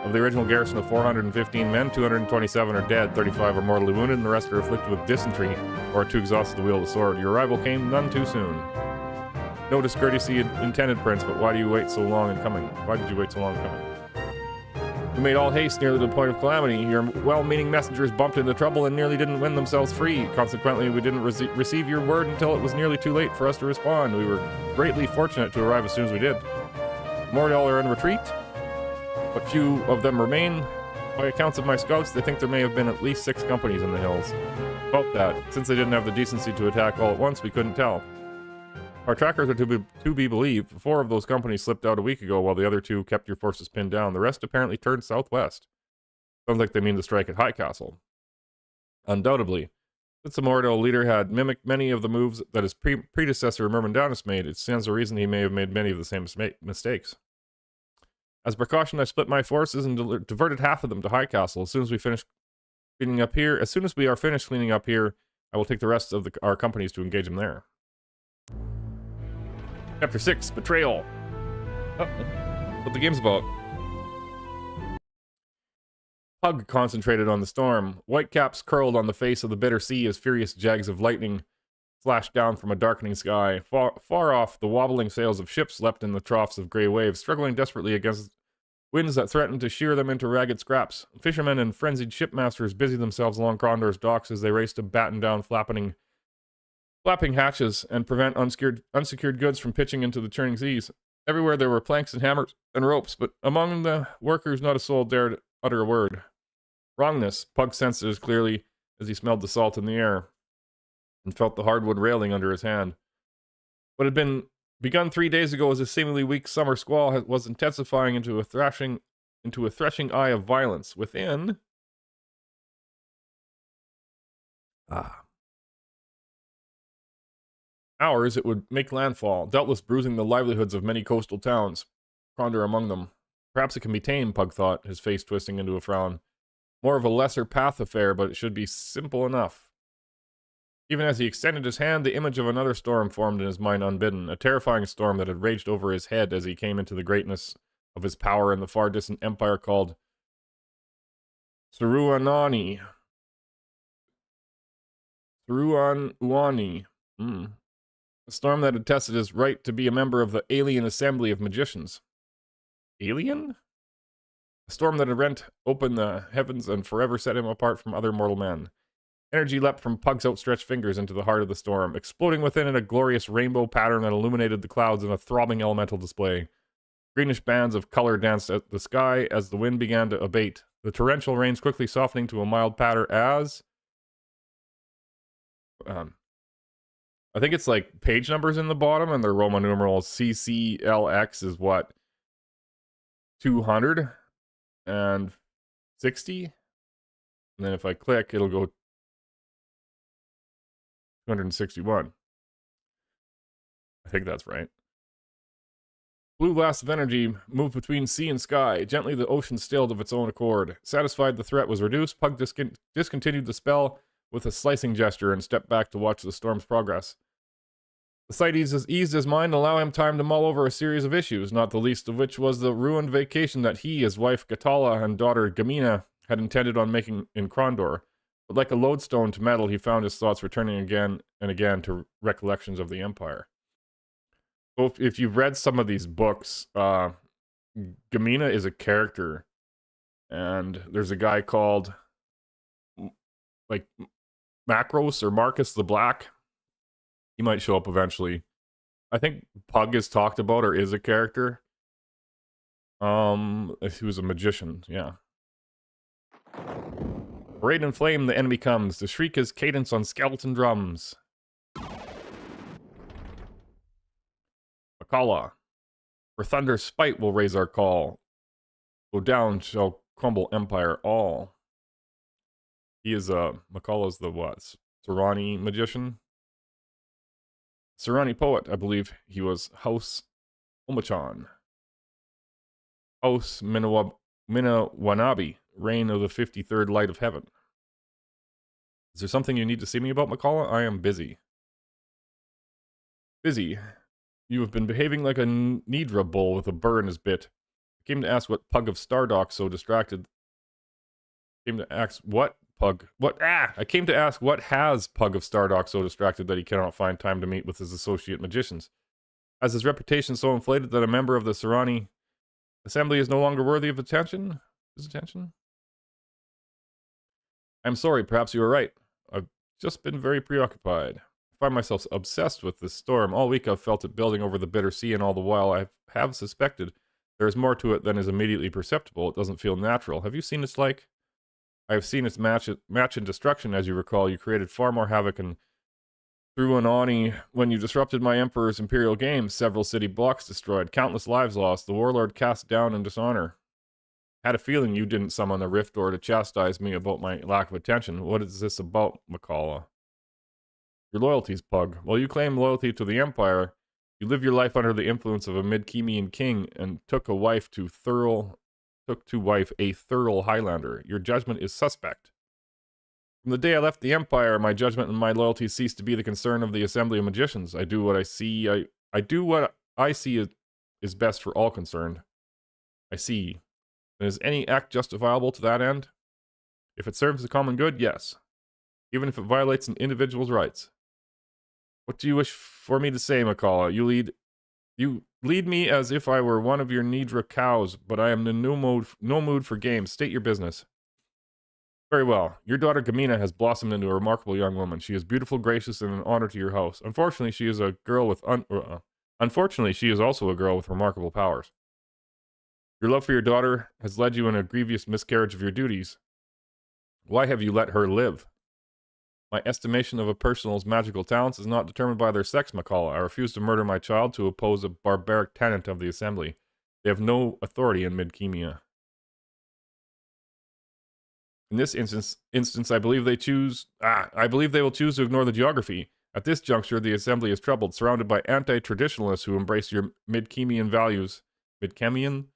Of the original garrison of 415 men, 227 are dead, 35 are mortally wounded, and the rest are afflicted with dysentery or are too exhausted to wield the sword. Your arrival came none too soon. No discourtesy intended, Prince, but why do you wait so long in coming? Why did you wait so long in coming? We made all haste nearly to the point of calamity. Your well-meaning messengers bumped into trouble and nearly didn't win themselves free. Consequently, we didn't receive your word until it was nearly too late for us to respond. We were greatly fortunate to arrive as soon as we did. Mordal are in retreat, but few of them remain. By accounts of my scouts, they think there may have been at least 6 companies in the hills. About that, since they didn't have the decency to attack all at once, we couldn't tell. Our trackers are to be believed. 4 of those companies slipped out a week ago, while the other 2 kept your forces pinned down. The rest apparently turned southwest. Sounds like they mean to strike at High Castle. Undoubtedly. Since the Mordal leader had mimicked many of the moves that his predecessor Myrmidonus made, it stands to reason he may have made many of the same mistakes. As precaution, I split my forces and diverted half of them to High Castle. As soon as we are finished cleaning up here, I will take the rest of our companies to engage them there. Chapter 6, Betrayal. What the game's about. Pug concentrated on the storm. Whitecaps curled on the face of the bitter sea as furious jags of lightning flashed down from a darkening sky. Far off, the wobbling sails of ships leapt in the troughs of grey waves, struggling desperately against winds that threatened to shear them into ragged scraps. Fishermen and frenzied shipmasters busied themselves along Krondor's docks as they raced to batten down flapping hatches and prevent unsecured goods from pitching into the churning seas. Everywhere there were planks and hammers and ropes, but among the workers not a soul dared utter a word. Wrongness. Pug sensed it as clearly as he smelled the salt in the air and felt the hardwood railing under his hand. What had been begun 3 days ago as a seemingly weak summer squall was intensifying into a threshing eye of violence. Within... hours, it would make landfall, doubtless bruising the livelihoods of many coastal towns, Krondor among them. Perhaps it can be tamed, Pug thought, his face twisting into a frown. More of a lesser path affair, but it should be simple enough. Even as he extended his hand, the image of another storm formed in his mind unbidden, a terrifying storm that had raged over his head as he came into the greatness of his power in the far distant empire called Saruanani. Saruanuani. A storm that had tested his right to be a member of the alien assembly of magicians. Alien? A storm that had rent open the heavens and forever set him apart from other mortal men. Energy leapt from Pug's outstretched fingers into the heart of the storm, exploding within it a glorious rainbow pattern that illuminated the clouds in a throbbing elemental display. Greenish bands of color danced at the sky as the wind began to abate, the torrential rains quickly softening to a mild patter as... I think it's like page numbers in the bottom, and they're Roman numerals. CCLX is what? 260? And then if I click, it'll go 261. I think that's right. Blue blasts of energy moved between sea and sky. Gently, the ocean stilled of its own accord. Satisfied the threat was reduced, Pug discontinued the spell with a slicing gesture and stepped back to watch the storm's progress. The sight eased his mind and allowed him time to mull over a series of issues, not the least of which was the ruined vacation that he, his wife Gatala, and daughter Gamina had intended on making in Krondor. But like a lodestone to metal, he found his thoughts returning again and again to recollections of the Empire. So if you've read some of these books, Gamina is a character, and there's a guy called like Macros or Marcus the Black. He might show up eventually. I think Pug is talked about or is a character. He was a magician, yeah. Parade in flame, the enemy comes. To shriek his cadence on skeleton drums. Makala. For thunder's spite will raise our call. Go down shall crumble empire all. He is Makala's the what? Sarani magician? Sarani poet, I believe he was House Omachan. House Minawanabi, reign of the 53rd light of heaven. Is there something you need to see me about, Makala? I am busy. Busy. You have been behaving like a Nidra bull with a burr in his bit. I came to ask what Pug of Stardock so distracted. Came to ask what Pug. What? I came to ask what has Pug of Stardock so distracted that he cannot find time to meet with his associate magicians. Has his reputation so inflated that a member of the Sarani Assembly is no longer worthy of attention? His attention? I'm sorry, perhaps you are right. I've just been very preoccupied. I find myself obsessed with this storm. All week I've felt it building over the bitter sea, and all the while I have suspected there is more to it than is immediately perceptible. It doesn't feel natural. Have you seen its like? I have seen its match in destruction, as you recall. You created far more havoc and threw an Ani when you disrupted my Emperor's Imperial Games. Several city blocks destroyed, countless lives lost, the warlord cast down in dishonor. Had a feeling you didn't summon the Rift Door to chastise me about my lack of attention. What is this about, Makala? Your loyalties, Pug. While you claim loyalty to the Empire, you live your life under the influence of a Mid-Chemian king and took to wife a thorough Highlander. Your judgment is suspect. From the day I left the Empire, my judgment and my loyalty ceased to be the concern of the Assembly of Magicians. I do what I see. I do what I see is best for all concerned. I see. And is any act justifiable to that end? If it serves the common good, yes. Even if it violates an individual's rights. What do you wish for me to say, Makala? You lead me as if I were one of your Nidra cows, but I am in no mood for games. State your business. Very well. Your daughter Gamina has blossomed into a remarkable young woman. She is beautiful, gracious, and an honor to your house. Unfortunately, she is a girl with Unfortunately, she is also a girl with remarkable powers. Your love for your daughter has led you in a grievous miscarriage of your duties. Why have you let her live? My estimation of a person's magical talents is not determined by their sex, Makala. I refuse to murder my child to oppose a barbaric tenant of the Assembly. They have no authority in Mid-Chemia. In this instance, I believe they will choose to ignore the geography. At this juncture, the Assembly is troubled, surrounded by anti-traditionalists who embrace your Mid-Chemian values. Mid-Chemian?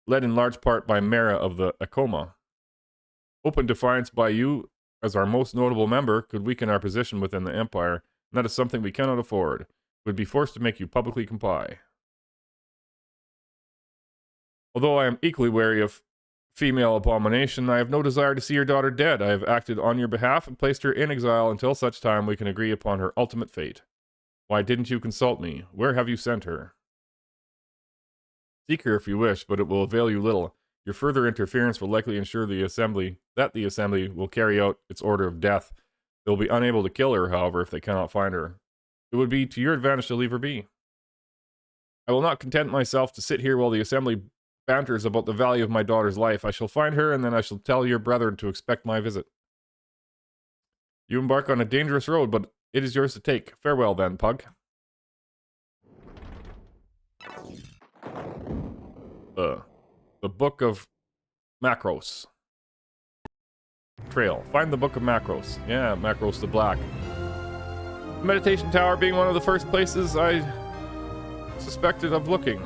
Led in large part by Mera of the Akoma. Open defiance by you, as our most notable member, could weaken our position within the Empire, and that is something we cannot afford. We would be forced to make you publicly comply. Although I am equally wary of female abomination, I have no desire to see your daughter dead. I have acted on your behalf and placed her in exile until such time we can agree upon her ultimate fate. Why didn't you consult me? Where have you sent her? Seek her if you wish, but it will avail you little. Your further interference will likely ensure the assembly will carry out its order of death. They will be unable to kill her, however, if they cannot find her. It would be to your advantage to leave her be. I will not content myself to sit here while the assembly banters about the value of my daughter's life. I shall find her, and then I shall tell your brethren to expect my visit. You embark on a dangerous road, but it is yours to take. Farewell, then, Pug. The Book of Macros. Trail. Find the Book of Macros. Yeah, Macros the Black. The meditation tower being one of the first places I suspected of looking.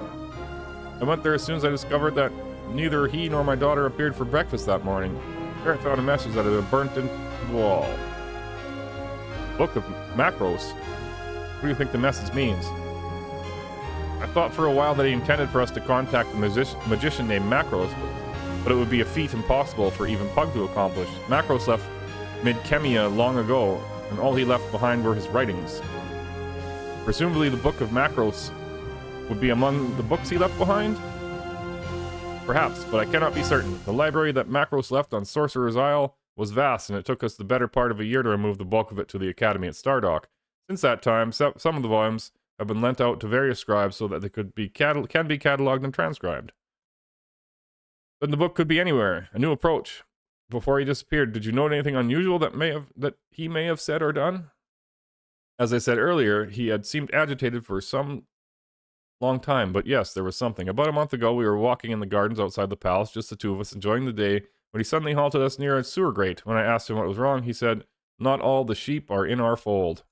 I went there as soon as I discovered that neither he nor my daughter appeared for breakfast that morning. There I found a message that had been burnt into the wall. Book of Macros? What do you think the message means? I thought for a while that he intended for us to contact the magician named Macros, but it would be a feat impossible for even Pug to accomplish. Macros left Mid-Chemia long ago, and all he left behind were his writings. Presumably the Book of Macros would be among the books he left behind? Perhaps, but I cannot be certain. The library that Macros left on Sorcerer's Isle was vast, and it took us the better part of a year to remove the bulk of it to the Academy at Stardock. Since that time, some of the volumes have been lent out to various scribes so that they can be cataloged and transcribed. Then the book could be anywhere. A new approach. Before he disappeared, did you note anything unusual that he may have said or done? As I said earlier, he had seemed agitated for some long time, but yes, there was something. About a month ago, we were walking in the gardens outside the palace, just the two of us, enjoying the day, when he suddenly halted us near a sewer grate. When I asked him what was wrong, he said, "Not all the sheep are in our fold."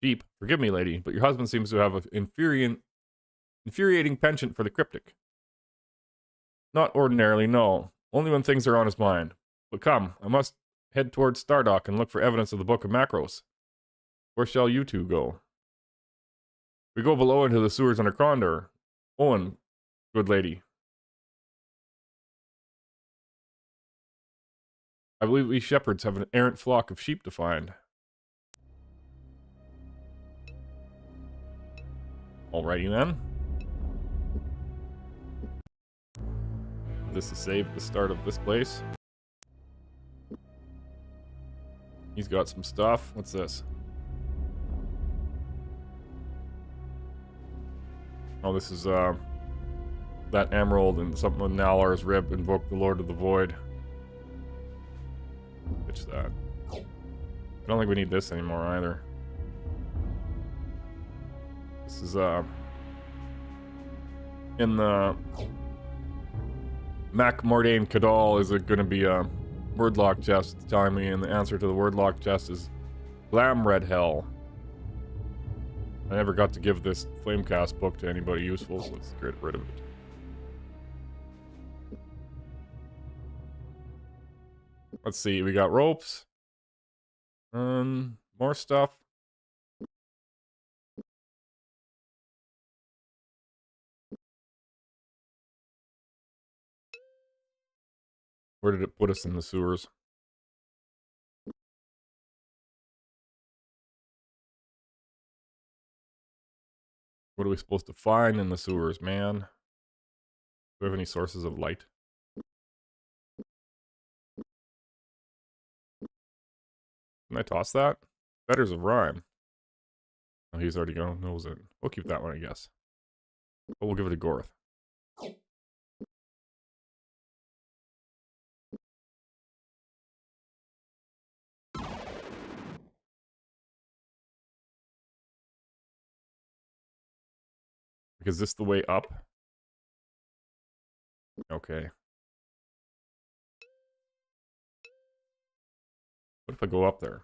Sheep? Forgive me, lady, but your husband seems to have an infuriating penchant for the cryptic. Not ordinarily, no. Only when things are on his mind. But come, I must head towards Stardock and look for evidence of the Book of Macros. Where shall you two go? We go below into the sewers under Krondor. Owen, good lady. I believe we shepherds have an errant flock of sheep to find. Alrighty then. This is saved the start of this place. He's got some stuff. What's this? Oh, this is that emerald and something with Nalar's rib invoke the Lord of the Void. Pitch that. I don't think we need this anymore either. This is in the Mac Mordain Kadal is it gonna be a wordlock chest it's telling me, and the answer to the wordlock chest is Glam Red Hell. I never got to give this Flamecast book to anybody useful, so let's get rid of it. Let's see, we got ropes. More stuff. Where did it put us in the sewers? What are we supposed to find in the sewers, man? Do we have any sources of light? Can I toss that? Fetters of Rhyme. Oh, he's already gone. Knows it. We'll keep that one, I guess. But we'll give it to Gorth. Is this the way up? Okay. What if I go up there?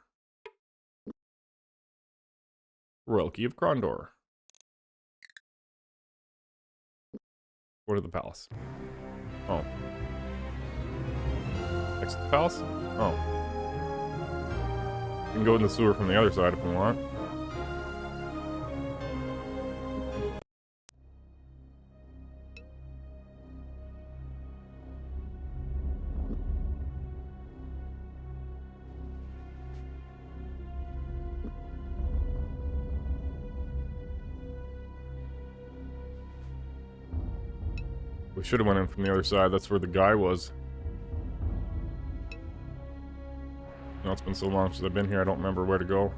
Royal Key of Krondor. Go to the palace. Oh. Next to the palace? Oh. We can go in the sewer from the other side if we want. We should have went in from the other side. That's where the guy was. Now it's been so long since I've been here, I don't remember where to go.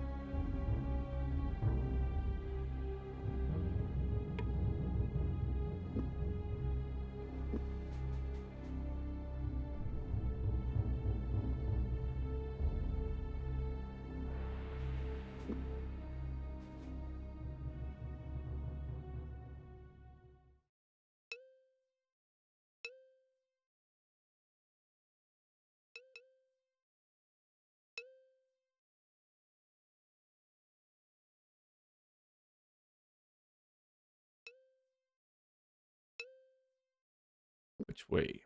Which way?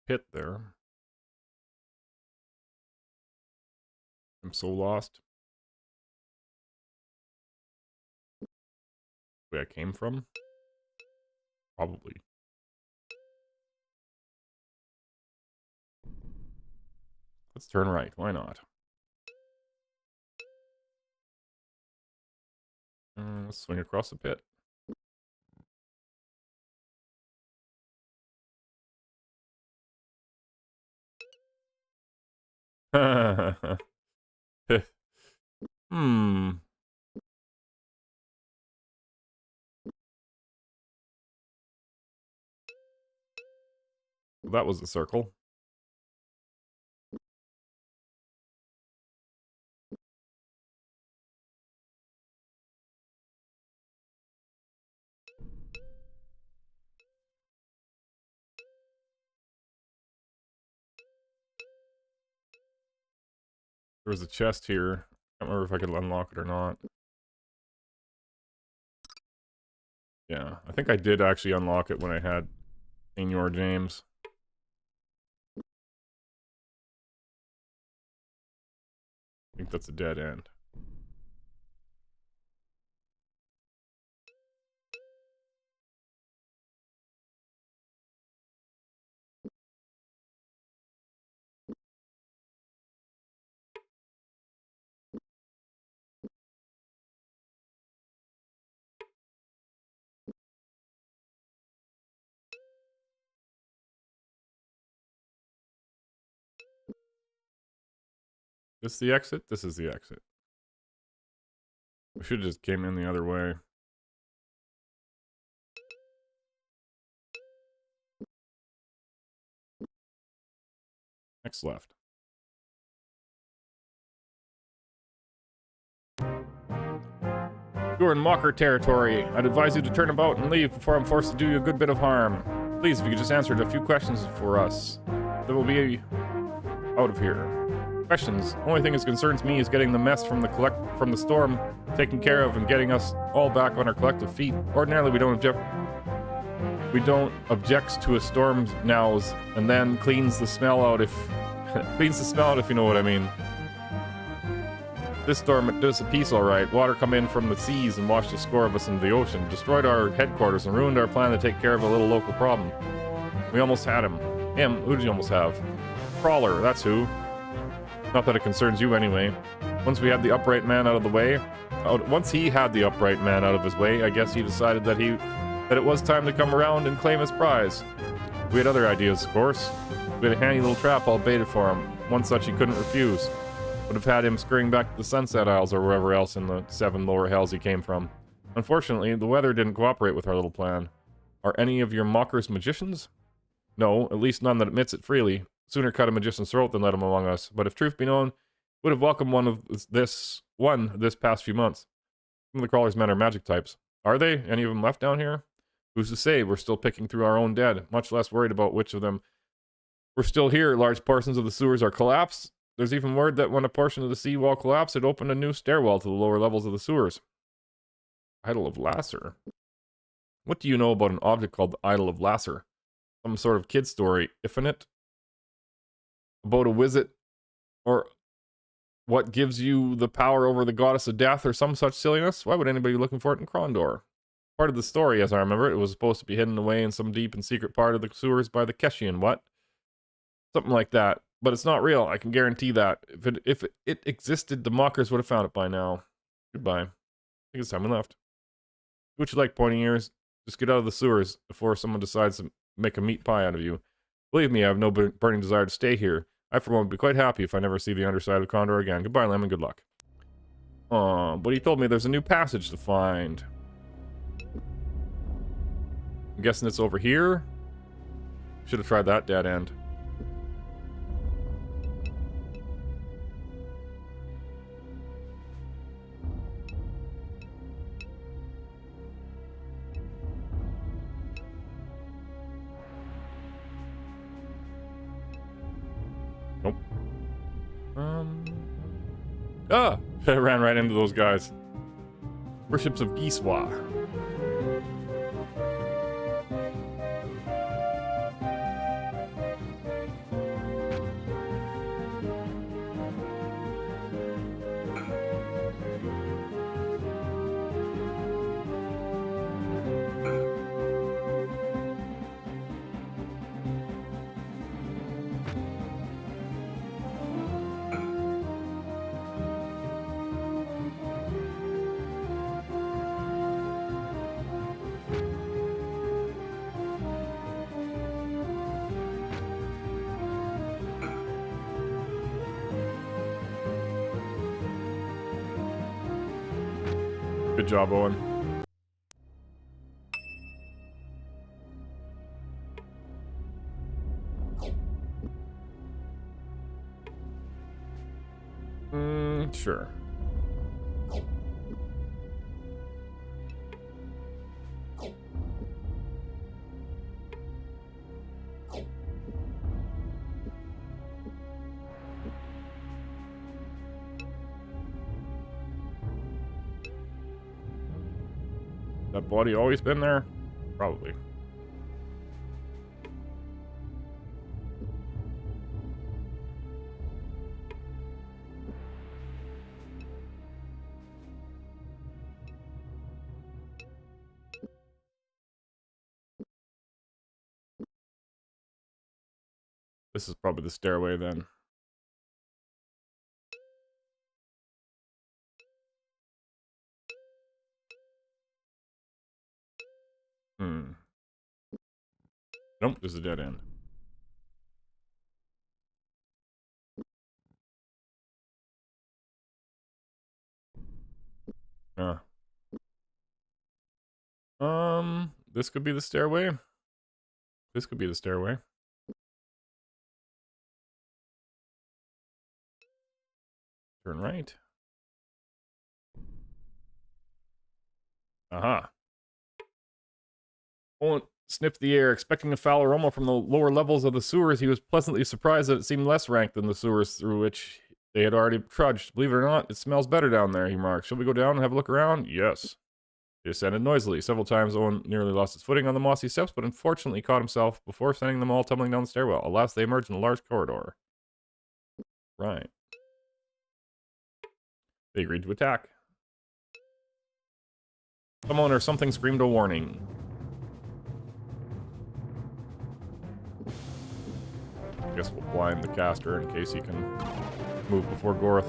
Pit there. I'm so lost. Where I came from? Probably. Let's turn right. Why not? Let's swing across the pit. Hmm. That was a circle. There was a chest here. I can't remember if I could unlock it or not. Yeah, I think I did actually unlock it when I had Senior James. I think that's a dead end. This the exit? This is the exit. We should have just came in the other way. Next left. You're in Mocker territory. I'd advise you to turn about and leave before I'm forced to do you a good bit of harm. Please, if you could just answer a few questions for us, then we'll be out of here. Questions. Only thing that concerns me is getting the mess from the storm taken care of and getting us all back on our collective feet. Ordinarily, we don't object to a storm nows, and then cleans the smell out if you know what I mean. This storm, it does a piece all right. Water come in from the seas and washed a score of us into the ocean, destroyed our headquarters and ruined our plan to take care of a little local problem. We almost had him. Him? Who did you almost have? Crawler, that's who. Not that it concerns you anyway. Once we had the upright man out of the way, once he had the upright man out of his way, I guess he decided that it was time to come around and claim his prize. We had other ideas, of course. We had a handy little trap all baited for him, one such he couldn't refuse. Would have had him scurrying back to the Sunset Isles or wherever else in the 7 lower hells he came from. Unfortunately, the weather didn't cooperate with our little plan. Are any of your mockers magicians? No, at least none that admits it freely. Sooner cut a magician's throat than let him among us. But if truth be known, would have welcomed one this past few months. Some of the crawler's men are magic types. Are they? Any of them left down here? Who's to say? We're still picking through our own dead, much less worried about which of them were still here. Large portions of the sewers are collapsed. There's even word that when a portion of the seawall collapsed, it opened a new stairwell to the lower levels of the sewers. Idol of Lasser. What do you know about an object called the Idol of Lasser? Some sort of kid story, infinite? About a wizard? Or what gives you the power over the goddess of death or some such silliness? Why would anybody be looking for it in Krondor? Part of the story, as I remember it, was supposed to be hidden away in some deep and secret part of the sewers by the Keshian, what? Something like that. But it's not real, I can guarantee that. If it existed, the mockers would have found it by now. Goodbye. think it's time we left. Do what you like, pointy ears. Just get out of the sewers before someone decides to make a meat pie out of you. Believe me, I have no burning desire to stay here. I, for one, would be quite happy if I never see the underside of Krondor again. Goodbye, Lemon. Good luck. But he told me there's a new passage to find. I'm guessing it's over here. Should have tried that dead end. Nope. I ran right into those guys. Worships of Giswa. Good job, Owen. Sure. That body always been there? Probably. This is probably the stairway then. Nope, there's a dead end. This could be the stairway. This could be the stairway. Turn right. Aha. Owen sniffed the air, expecting a foul aroma from the lower levels of the sewers. He was pleasantly surprised that it seemed less rank than the sewers through which they had already trudged. Believe it or not, it smells better down there, he remarked. Shall we go down and have a look around? Yes. He descended noisily. Several times Owen nearly lost his footing on the mossy steps, but unfortunately caught himself before sending them all tumbling down the stairwell. Alas, they emerged in a large corridor. Right. They agreed to attack. Someone or something screamed a warning. I guess we'll blind the caster in case he can move before Gorth.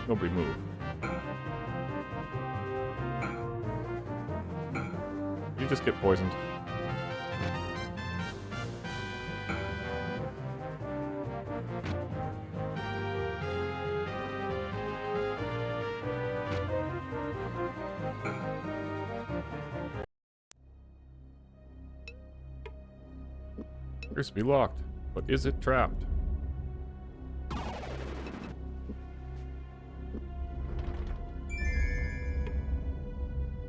Nobody move. You just get poisoned. Appears to be locked, but is it trapped?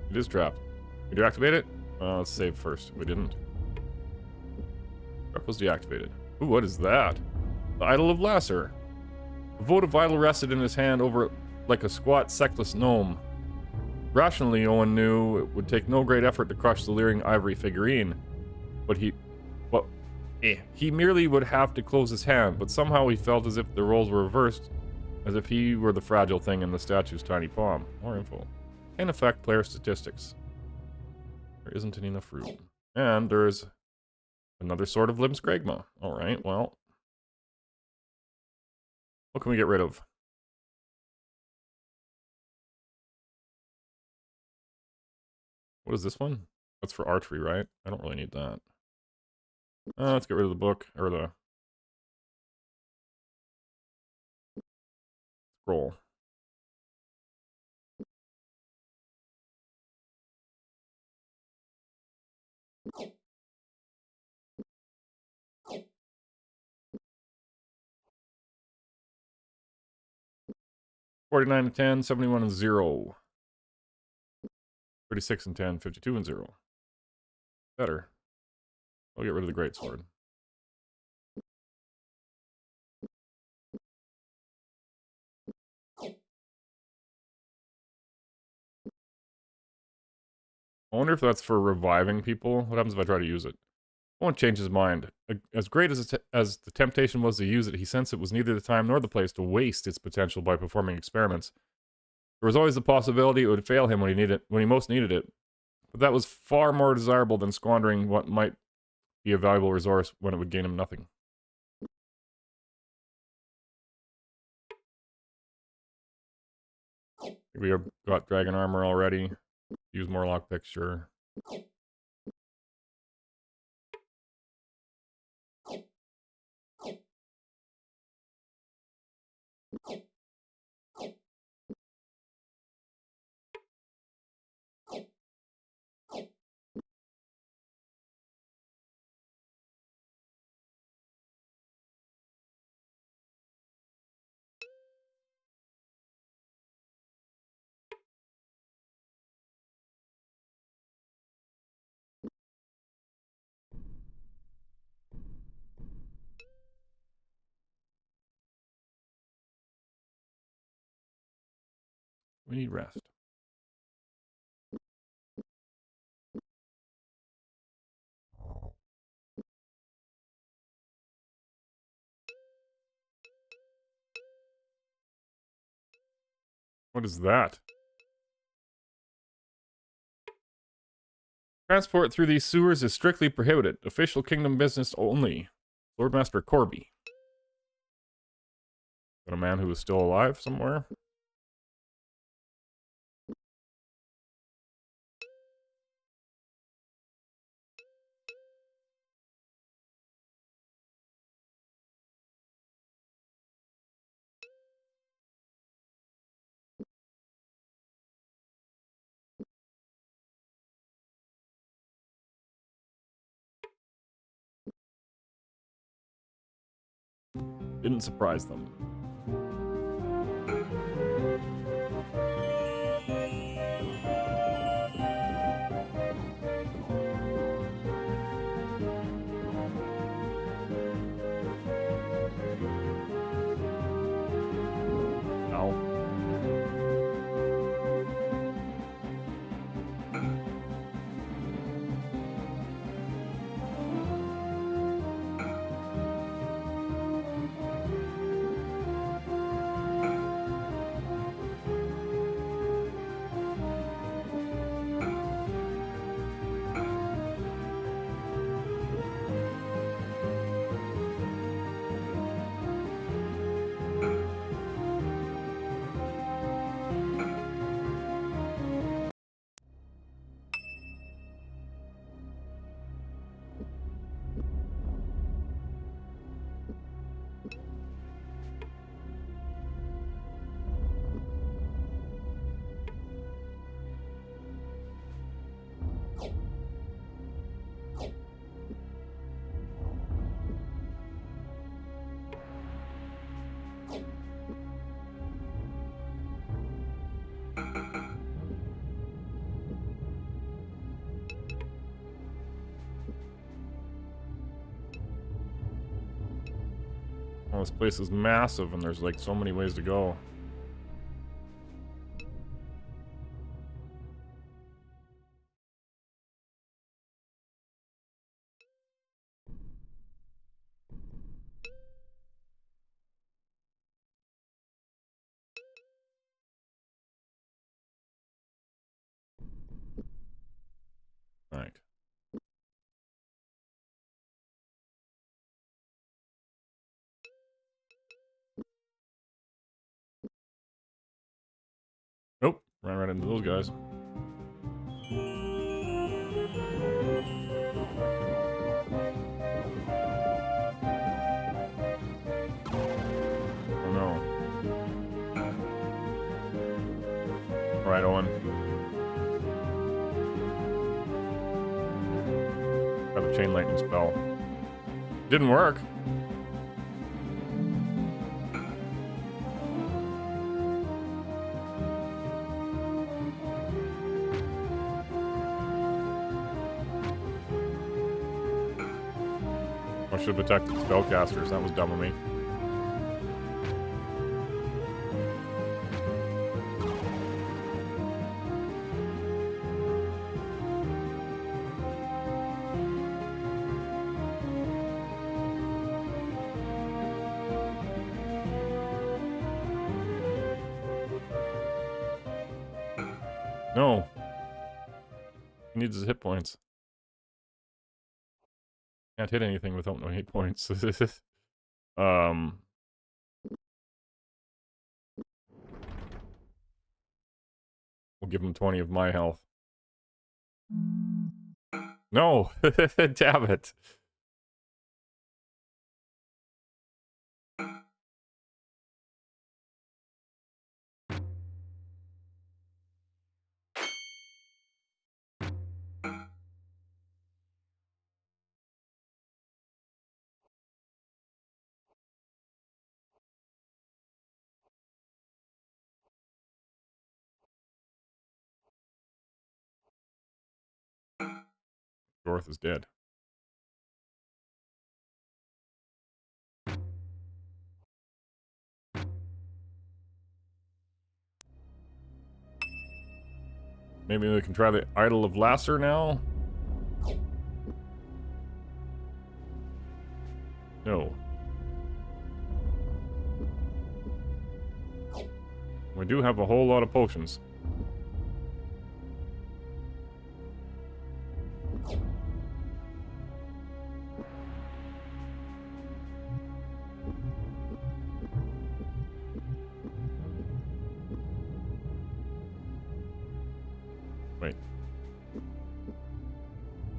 It is trapped. We deactivate it? Let's save first. We didn't. Trap was deactivated. Ooh, what is that? The Idol of Lasser. A votive idol rested in his hand over it like a squat, sexless gnome. Rationally, Owen knew it would take no great effort to crush the leering ivory figurine. But he merely would have to close his hand, but somehow he felt as if the roles were reversed, as if he were the fragile thing in the statue's tiny palm. More info. Can affect player statistics. There isn't any enough room. And there's another sort of limb scragma. Alright, well. What can we get rid of? What is this one? That's for archery, right? I don't really need that. Let's get rid of the book, or the scroll. $49 and 10, $71 and 0. $36 and 10, $52 and 0. Better. I'll get rid of the great sword. I wonder if that's for reviving people. What happens if I try to use it? I won't change his mind. As great as the temptation was to use it, he sensed it was neither the time nor the place to waste its potential by performing experiments. There was always the possibility it would fail him when he most needed it. But that was far more desirable than squandering what might be a valuable resource when it would gain him nothing. We have got dragon armor already. Use more lockpicks, sure. We need rest. What is that? Transport through these sewers is strictly prohibited. Official kingdom business only. Lordmaster Corby. Got a man who is still alive somewhere? Didn't surprise them. Ow. Oh, this place is massive and there's like so many ways to go. Alright. Nope, ran right into those guys. Right, Owen. Got a chain lightning spell. Didn't work. I should have attacked the spellcasters. That was dumb of me. No. He needs his hit points. Can't hit anything without no hit points. We'll give him 20 of my health. No! Damn it! Dorth is dead. Maybe we can try the Idol of Lasser now? No. We do have a whole lot of potions. Wait.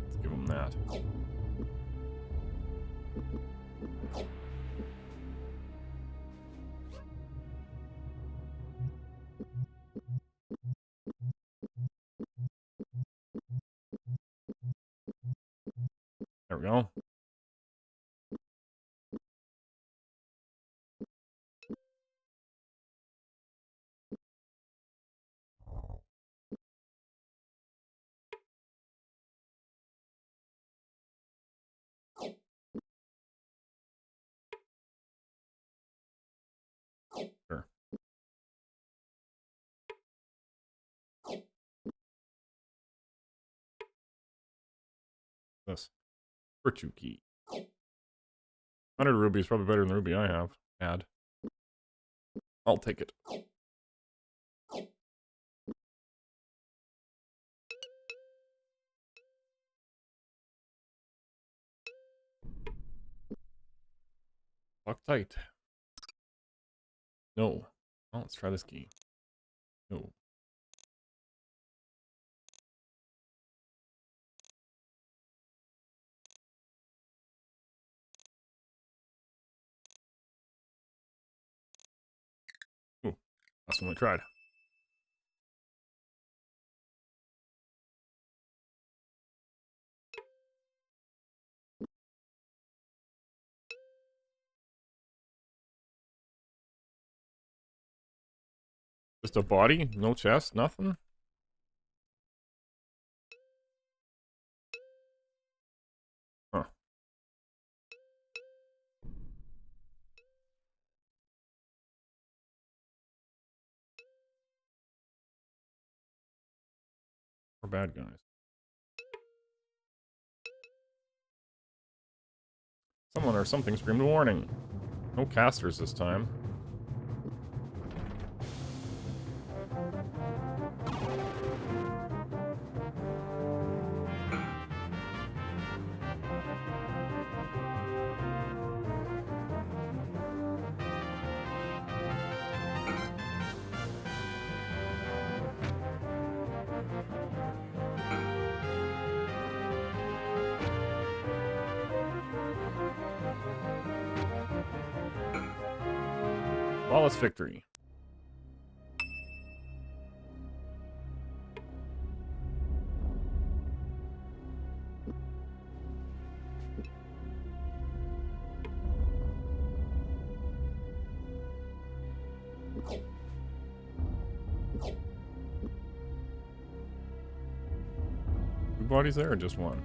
Let's give him that. There we go. Sure. This. Virtue key. 100 ruby is probably better than the ruby I have. Add. I'll take it. Lock tight. No. Oh, let's try this key. No. Ooh. That's the one I tried. Just a body? No chest? Nothing? Huh. We're bad guys. Someone or something screamed a warning. No casters this time. Flawless victory. bodies there or just one?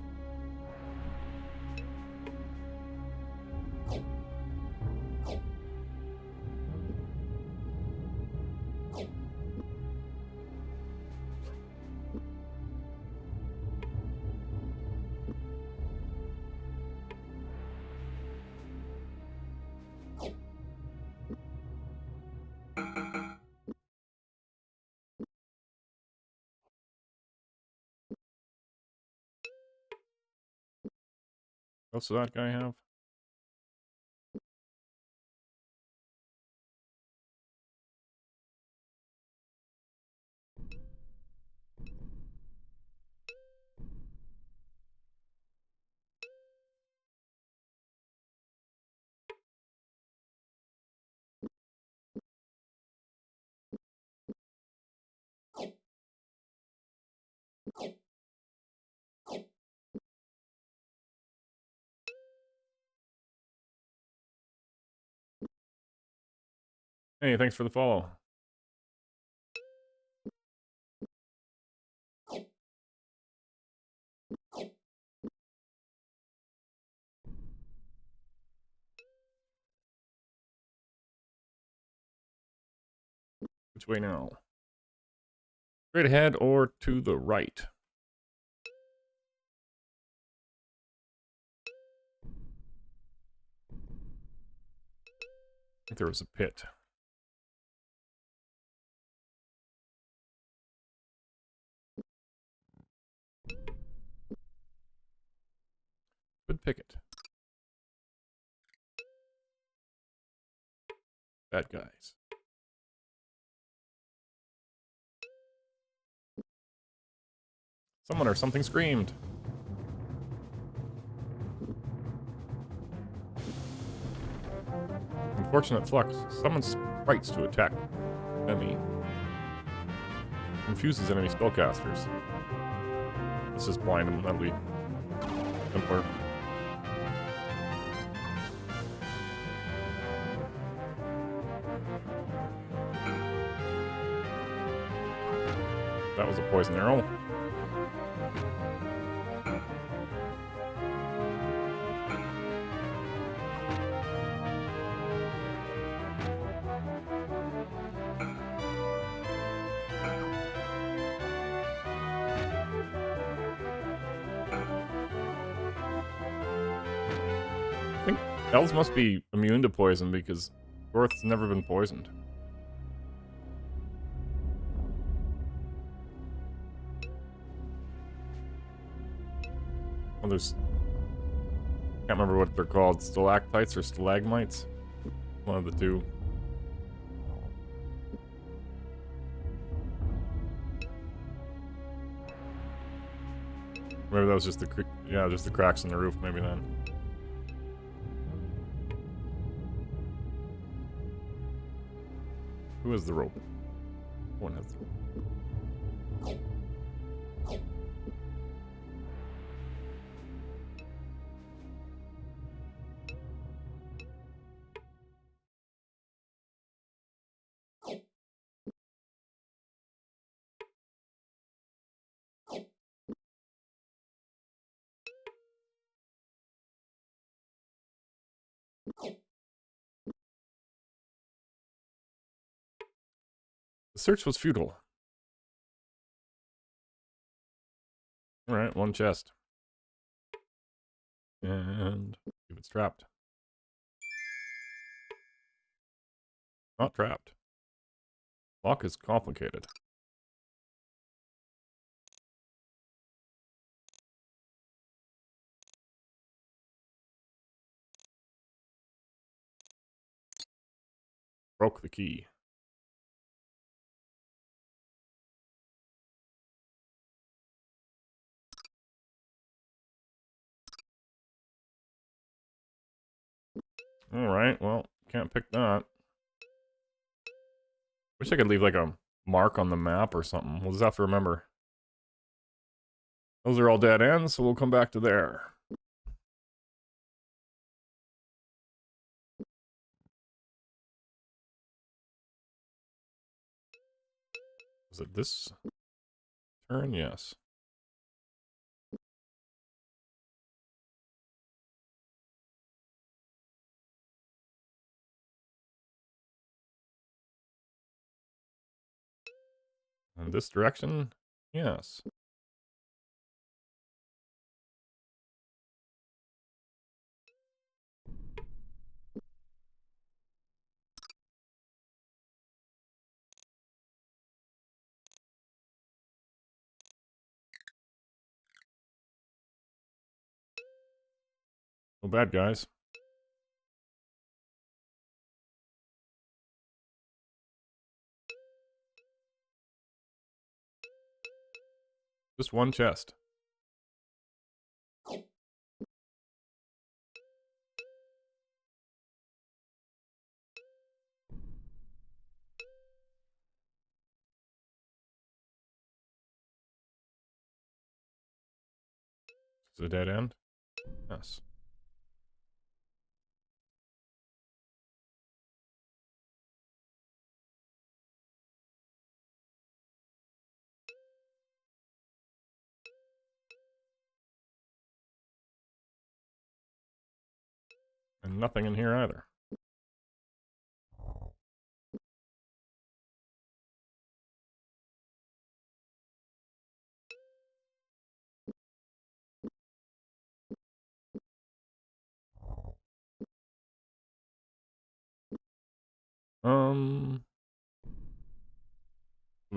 What else does that guy have? Hey, thanks for the follow. Which way now? Straight ahead or to the right? I think there was a pit. Good picket. Bad guys. Someone or something screamed. Unfortunate flux. Summons sprites to attack enemy. Confuses enemy spellcasters. Let's just blind them. That'll be simpler. That was a poison arrow. I think elves must be immune to poison because Gorth's never been poisoned. Well, there's... can't remember what they're called. Stalactites or stalagmites? One of the two. Maybe that was just the... yeah, just the cracks in the roof, maybe then. Who has the rope? One has the rope. The search was futile. Alright, one chest. And if it's trapped. Not trapped. Lock is complicated. Broke the key. Alright, well, can't pick that. Wish I could leave like a mark on the map or something. We'll just have to remember. Those are all dead ends, so we'll come back to there. Is it this turn? Yes. In this direction? Yes. No bad, guys. Just one chest. Is it a dead end? Yes. And nothing in here either.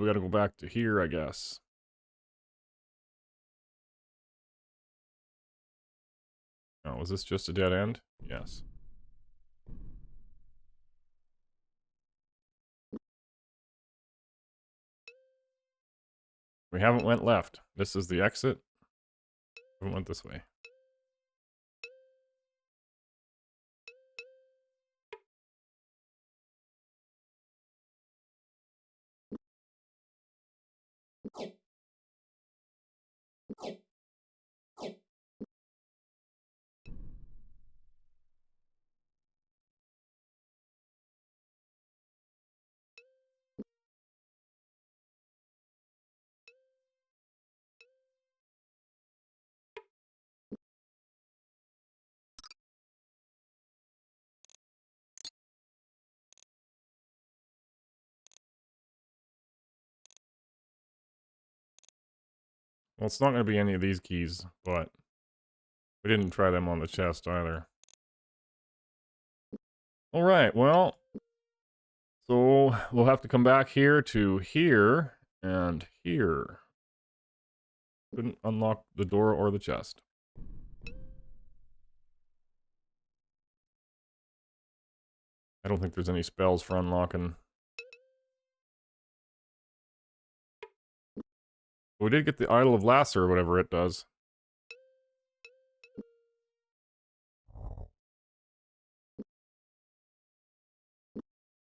We gotta go back to here, I guess. Oh, was this just a dead end? Yes. We haven't went left. This is the exit. We went this way. Well, it's not going to be any of these keys, but we didn't try them on the chest either. All right, well, so we'll have to come back here to here and here. Couldn't unlock the door or the chest. I don't think there's any spells for unlocking. We did get the Idol of Lasser or whatever it does.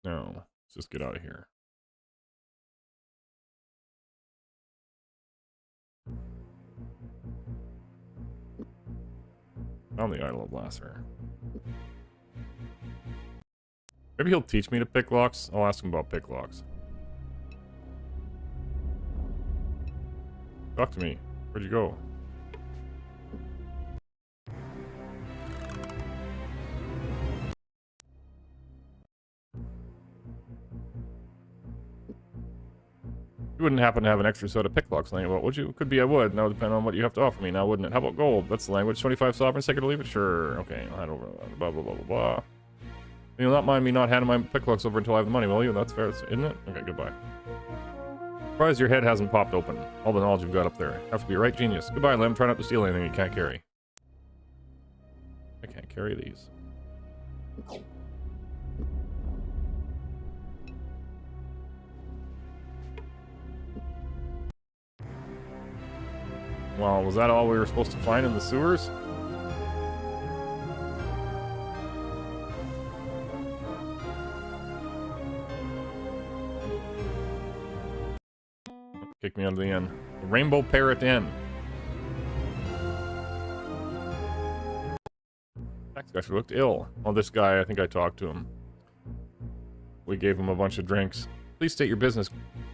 No, let's just get out of here. Found the Idol of Lasser. Maybe he'll teach me to pick locks. I'll ask him about pick locks. Talk to me. Where'd you go? You wouldn't happen to have an extra set of pick locks laying about, would you? Could be I would. Now depend on what you have to offer me now, wouldn't it? How about gold? That's the language. 25 sovereigns, take it or leave it? Sure. Okay, I'll hand over. Blah, blah, blah, blah, blah. You'll not mind me not handing my pick locks over until I have the money, will you? That's fair, isn't it? Okay, goodbye. Surprised your head hasn't popped open. All the knowledge you've got up there. Have to be a right genius. Goodbye, Lim. Try not to steal anything you can't carry. I can't carry these. Well, was that all we were supposed to find in the sewers? Kick me out of the inn. The Rainbow Parrot Inn. Tax guy looked ill. Oh, this guy, I think I talked to him. We gave him a bunch of drinks. Please state your business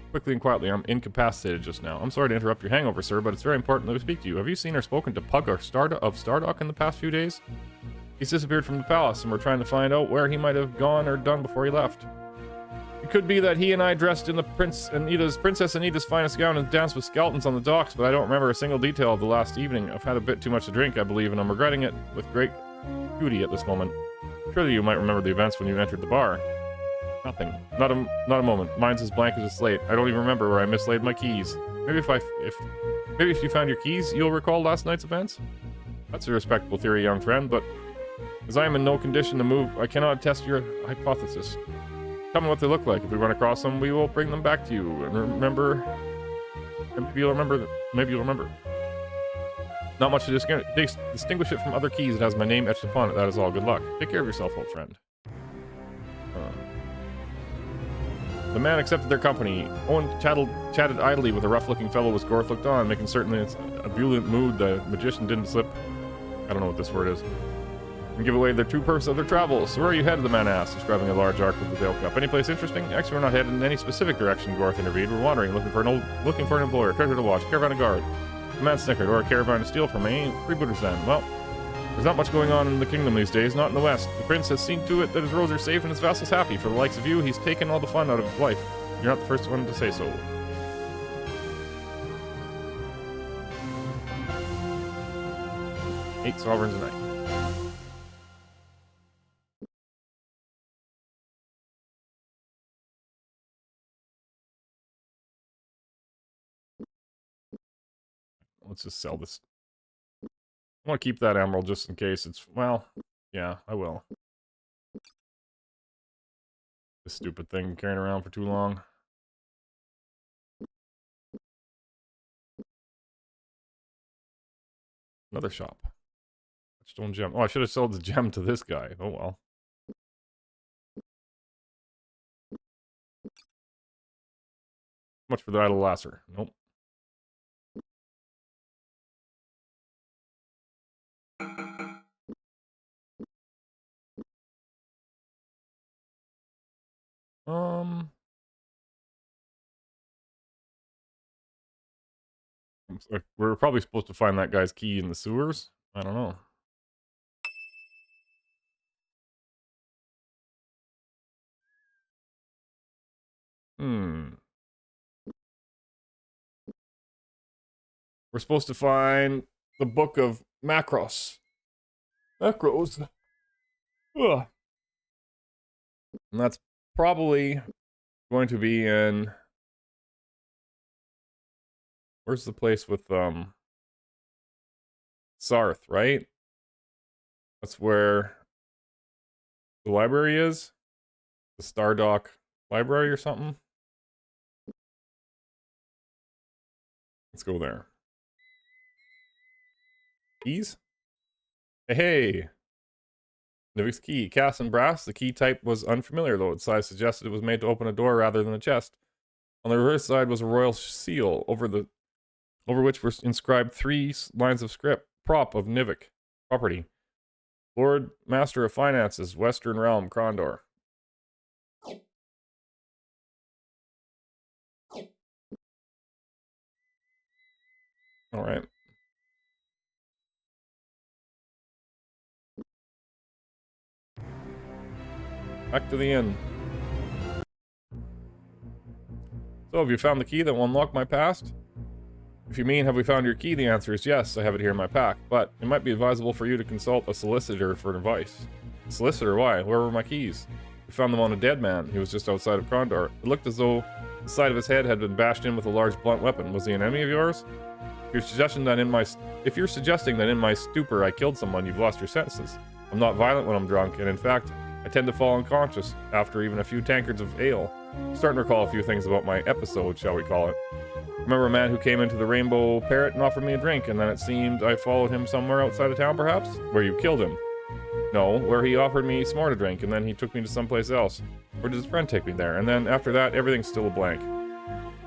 quickly and quietly. I'm incapacitated just now. I'm sorry to interrupt your hangover, sir, but it's very important that we speak to you. Have you seen or spoken to Pug or of Stardock in the past few days? He's disappeared from the palace, and we're trying to find out where he might have gone or done before he left. could be that he and I dressed in the Princess Anita's finest gown and danced with skeletons on the docks, but I don't remember a single detail of the last evening. I've had a bit too much to drink, I believe, and I'm regretting it with great beauty at this moment. Surely you might remember the events when you entered the bar. Nothing. Not a moment. Mine's as blank as a slate. I don't even remember where I mislaid my keys. Maybe if you found your keys, you'll recall last night's events? That's a respectable theory, young friend, but as I am in no condition to move, I cannot attest your hypothesis. Tell me what they look like. If we run across them, we will bring them back to you. And remember... Maybe you'll remember. Not much to distinguish it from other keys. It has my name etched upon it. That is all. Good luck. Take care of yourself, old friend. The man accepted their company. Owen chatted idly with a rough-looking fellow as Gorth looked on, making certain in its ebullient mood the magician didn't slip... I don't know what this word is. And give away their true purpose of their travels. So where are you headed, the man asked, describing a large arc with the tail cup. Any place interesting? Actually, we're not headed in any specific direction, Gorth intervened. We're wandering, looking for an employer, treasure to watch, caravan to guard. The man snickered. Or a caravan to steal from me. Freebooters then. Well, there's not much going on in the kingdom these days, not in the west. The prince has seen to it that his roads are safe and his vassals happy. For the likes of you, he's taken all the fun out of his life. You're not the first one to say so. Eight sovereigns a night. Let's just sell this. I want to keep that emerald just in case it's... Well, yeah, I will. This stupid thing carrying around for too long. Another shop. Stone gem. Oh, I should have sold the gem to this guy. Oh well. Much for the idle lasser. Nope. We're probably supposed to find that guy's key in the sewers. I don't know. We're supposed to find the book of Macros. Macros. Ugh. And that's probably going to be in... Where's the place with, Sarth, right? That's where the library is? The Stardock Library or something? Let's go there. Keys? Hey! Nivik's key. Cast in brass. The key type was unfamiliar, though its size suggested it was made to open a door rather than a chest. On the reverse side was a royal seal, over which were inscribed 3 lines of script. Prop of Nivik. Property. Lord Master of Finances, Western Realm, Krondor. Alright. Back to the inn. So, have you found the key that will unlock my past? If you mean, have we found your key, the answer is yes, I have it here in my pack, but it might be advisable for you to consult a solicitor for advice. A solicitor? Why? Where were my keys? We found them on a dead man. He was just outside of Krondor. It looked as though the side of his head had been bashed in with a large blunt weapon. Was he an enemy of yours? If you're suggesting that in my stupor I killed someone, you've lost your senses. I'm not violent when I'm drunk, and in fact, I tend to fall unconscious after even a few tankards of ale. I'm starting to recall a few things about my episode, shall we call it. Remember a man who came into the Rainbow Parrot and offered me a drink, and then it seemed I followed him somewhere outside of town, perhaps? Where you killed him. No, where he offered me some more to drink, and then he took me to someplace else. Where did his friend take me there? And then, after that, everything's still a blank.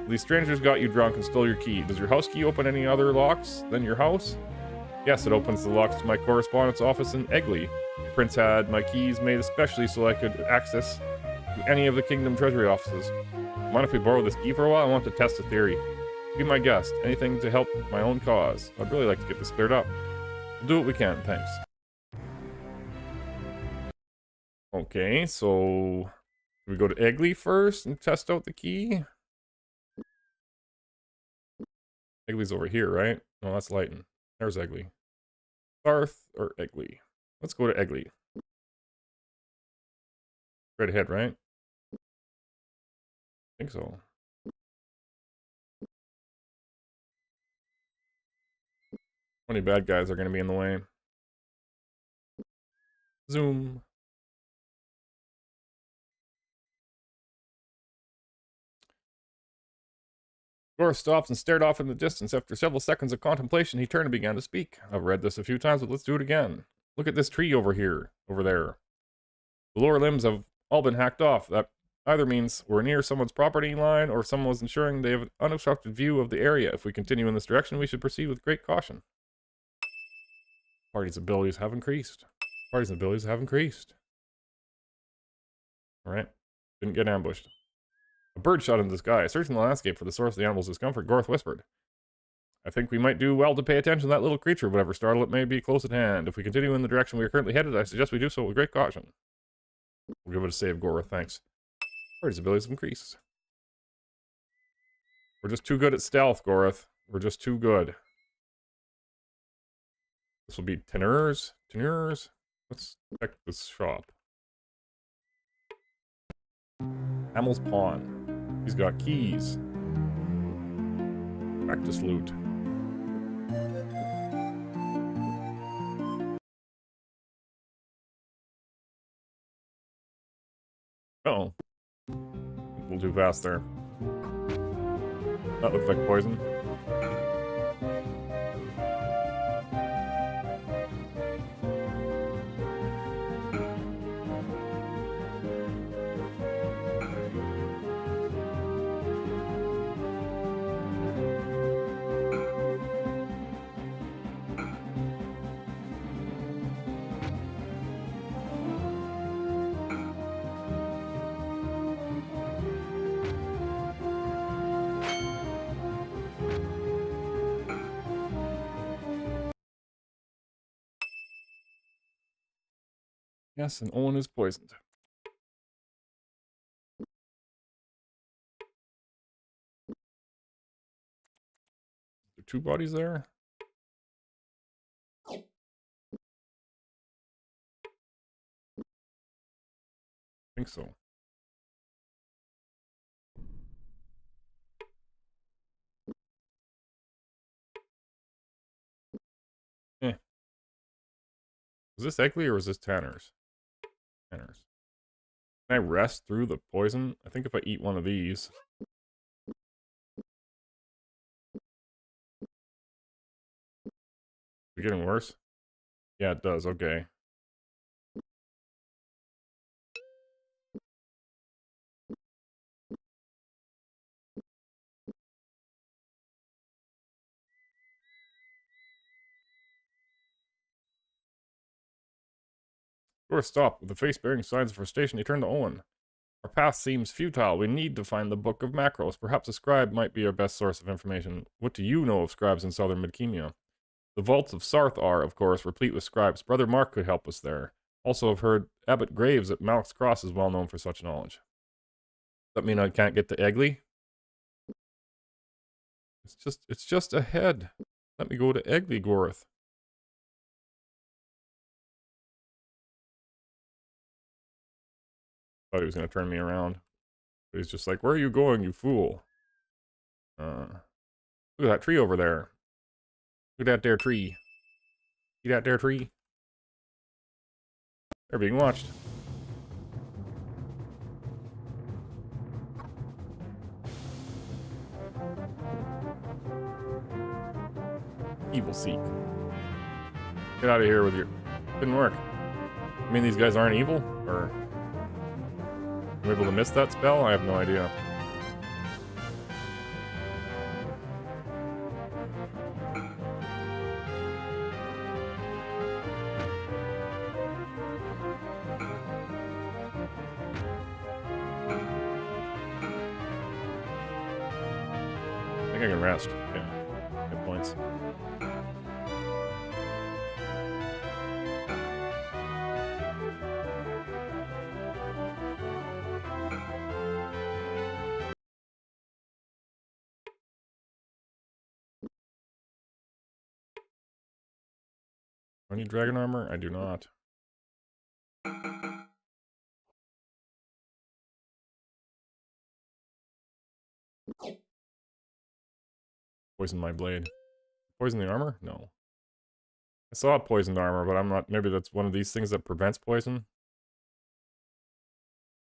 These strangers got you drunk and stole your key. Does your house key open any other locks than your house? Yes, it opens the locks to my correspondence office in Egley. The prince had my keys made especially so I could access any of the kingdom treasury offices. Mind if we borrow this key for a while? I want to test a theory. Be my guest. Anything to help my own cause. I'd really like to get this cleared up. We'll do what we can, thanks. Okay, so... We go to Eggly first and test out the key. Eggly's over here, right? No, that's Lighten. There's Eggly. Garth or Eggly? Let's go to Eggly. Right ahead, right? I think so. 20 bad guys are going to be in the way. Zoom. Garth stopped and stared off in the distance. After several seconds of contemplation, he turned and began to speak. I've read this a few times, but let's do it again. Look at this tree over here, over there. The lower limbs have all been hacked off. That either means we're near someone's property line or someone was ensuring they have an unobstructed view of the area. If we continue in this direction, we should proceed with great caution. Party's abilities have increased. Party's abilities have increased. Alright. Didn't get ambushed. A bird shot into the sky. Searching the landscape for the source of the animal's discomfort, Garth whispered. I think we might do well to pay attention to that little creature, whatever startle it may be close at hand. If we continue in the direction we are currently headed, I suggest we do so with great caution. We'll give it a save, Gora, thanks. Party's abilities have increased. We're just too good at stealth, Gorath. We're just too good. This will be tenors. Tenors. Let's check this shop. Hamel's Pawn. He's got keys. Practice loot. Uh-oh. A little too fast there. That looks like poison. Yes, and Owen is poisoned. Are there two bodies there? I think so. Was this Eggly or was this Tanner's? Tanner's. Can I rest through the poison? I think if I eat one of these. Is it getting worse? Yeah, it does. Okay. Dora stopped. With the face bearing signs of frustration, he turned to Owen. Our path seems futile. We need to find the Book of Macros. Perhaps a scribe might be our best source of information. What do you know of scribes in southern Midkemia? The vaults of Sarth are, of course, replete with scribes. Brother Mark could help us there. Also, I've heard Abbot Graves at Malak's Cross is well known for such knowledge. Does that mean I can't get to Eggly? It's just ahead. Let me go to Eggly, Gorath. Thought he was going to turn me around. But he's just like, where are you going, you fool? Look at that tree over there. Look at that there tree. See that there tree? They're being watched. Evil Seek. Get out of here with your... Didn't work. I mean, these guys aren't evil? Or... I'm able to miss that spell? I have no idea. I think I can rest. Yeah. Good points. I need dragon armor? I do not. Poison my blade. Poison the armor? No. I saw poisoned armor, but I'm not. Maybe that's one of these things that prevents poison.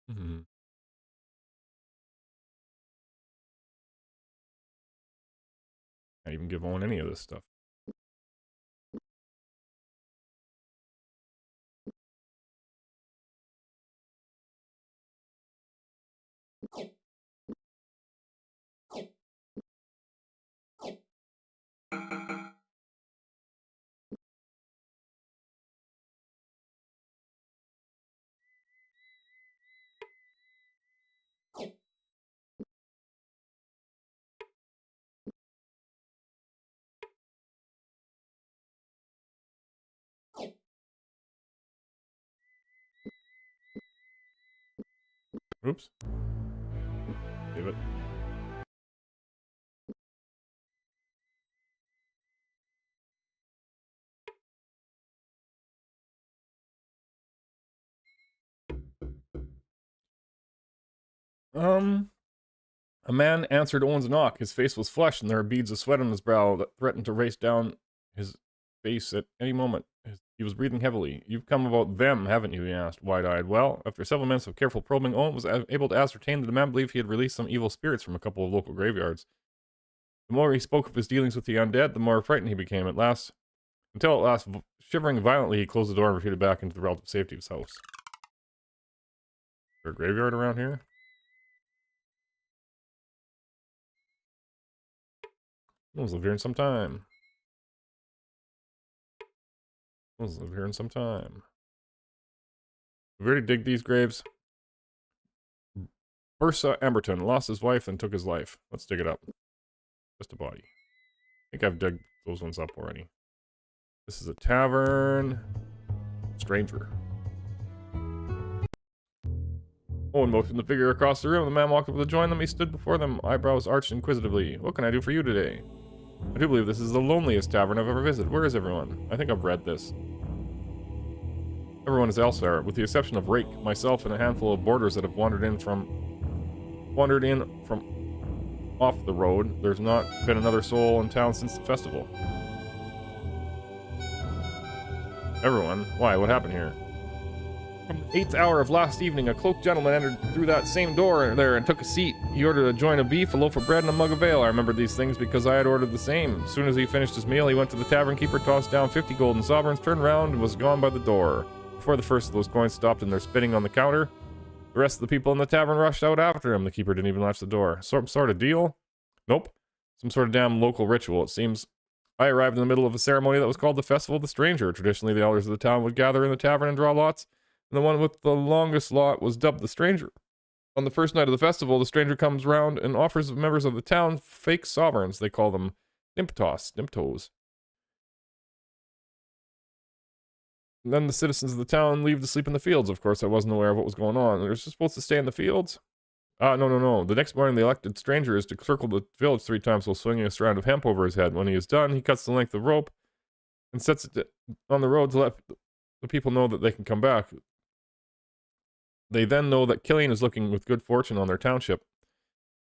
Can't even give Owen any of this stuff. Oops. Give it. A man answered Owen's knock. His face was flushed, and there were beads of sweat on his brow that threatened to race down his face at any moment. He was breathing heavily. You've come about them, haven't you? He asked, wide-eyed. Well, after several minutes of careful probing, Owen was able to ascertain that the man believed he had released some evil spirits from a couple of local graveyards. The more he spoke of his dealings with the undead, the more frightened he became. Until at last, shivering violently, he closed the door and retreated back into the relative safety of his house. Is there a graveyard around here? Let's live here in some time. Let's live here in some time. We've already digged these graves. Bursa Emberton lost his wife and took his life. Let's dig it up. Just a body. I think I've dug those ones up already. This is a tavern. Stranger. Owen motioned the figure across the room. The man walked up to join them. He stood before them, eyebrows arched inquisitively. What can I do for you today? I do believe this is the loneliest tavern I've ever visited. Where is everyone? I think I've read this. Everyone is elsewhere, with the exception of Rake, myself, and a handful of boarders that have wandered in from off the road. There's not been another soul in town since the festival. Everyone? Why? What happened here? From the 8th hour of last evening, a cloaked gentleman entered through that same door there and took a seat. He ordered a joint of beef, a loaf of bread, and a mug of ale. I remembered these things because I had ordered the same. As soon as he finished his meal, he went to the tavern keeper, tossed down 50 golden sovereigns, turned round, and was gone by the door. Before the first of those coins stopped in their spinning on the counter, the rest of the people in the tavern rushed out after him. The keeper didn't even latch the door. Some sort of deal? Nope. Some sort of damn local ritual, it seems. I arrived in the middle of a ceremony that was called the Festival of the Stranger. Traditionally, the elders of the town would gather in the tavern and draw lots, and the one with the longest lot was dubbed the Stranger. On the first night of the festival, the Stranger comes round and offers the members of the town fake sovereigns. They call them Nimptos. And then the citizens of the town leave to sleep in the fields. Of course, I wasn't aware of what was going on. They're just supposed to stay in the fields? No. The next morning, the elected stranger is to circle the village 3 times while swinging a strand of hemp over his head. When he is done, he cuts the length of rope and sets it on the road to let the people know that they can come back. They then know that Killian is looking with good fortune on their township,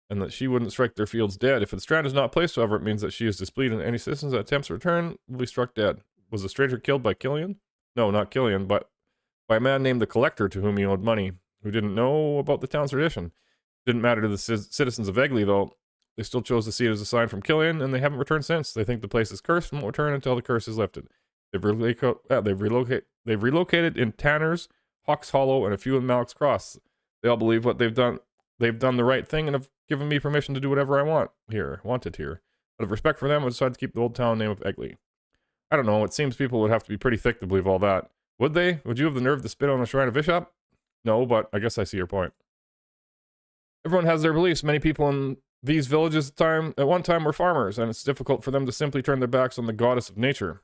and that she wouldn't strike their fields dead. If the strand is not placed, however, it means that she is displeased, and any citizens that attempts to return will be struck dead. Was the stranger killed by Killian? No, not Killian, but by a man named the Collector to whom he owed money, who didn't know about the town's tradition. Didn't matter to the citizens of Egley, though. They still chose to see it as a sign from Killian, and they haven't returned since. They think the place is cursed and won't return until the curse is lifted. They've relocated in Tanner's, Hawks Hollow, and a few in Malak's Cross. They all believe what they've done the right thing and have given me permission to do whatever I wanted here. Out of respect for them, I decided to keep the old town name of Egley. I don't know, it seems people would have to be pretty thick to believe all that. Would they? Would you have the nerve to spit on the shrine of Bishop? No, but I guess I see your point. Everyone has their beliefs. Many people in these villages at one time were farmers, and it's difficult for them to simply turn their backs on the goddess of nature.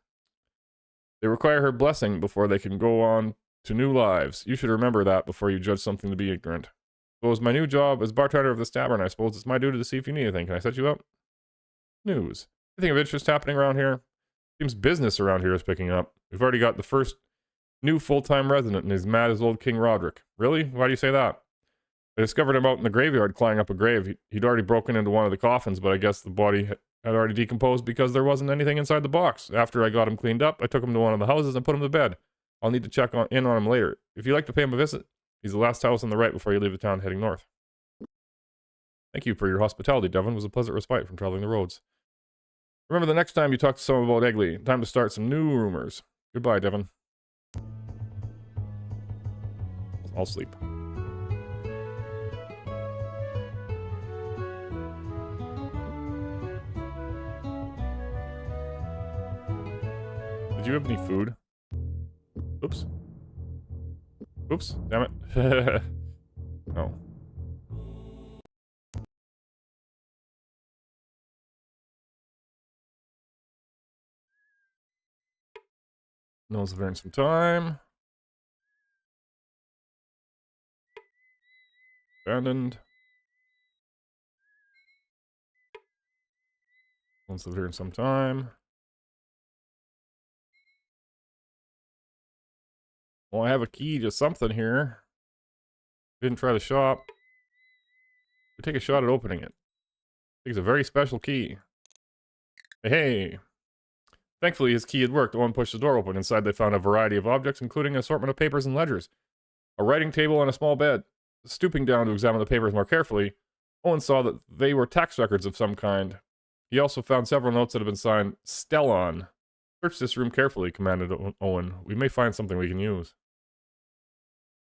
They require her blessing before they can go on to new lives. You should remember that before you judge something to be ignorant. So as my new job as bartender of this tavern, I suppose it's my duty to see if you need anything. Can I set you up? News. Anything of interest happening around here? Seems business around here is picking up. We've already got the first new full-time resident, and he's mad as old King Roderick. Really? Why do you say that? I discovered him out in the graveyard climbing up a grave. He'd already broken into one of the coffins, but I guess the body had already decomposed because there wasn't anything inside the box. After I got him cleaned up, I took him to one of the houses and put him to bed. I'll need to check in on him later. If you'd like to pay him a visit, he's the last house on the right before you leave the town heading north. Thank you for your hospitality, Devon. It was a pleasant respite from traveling the roads. Remember the next time you talk to someone about Egley. Time to start some new rumors. Goodbye, Devon. I'll sleep. Did you have any food? Oops. Oops. Damn it. No. No one's learned some time. Abandoned. Once lived here in some time. Well, I have a key to something here. Didn't try the shop. We take a shot at opening it. It's a very special key. Hey. Thankfully, his key had worked. Owen pushed the door open. Inside, they found a variety of objects, including an assortment of papers and ledgers. A writing table and a small bed. Stooping down to examine the papers more carefully, Owen saw that they were tax records of some kind. He also found several notes that had been signed Stellon. Search this room carefully, commanded Owen. We may find something we can use.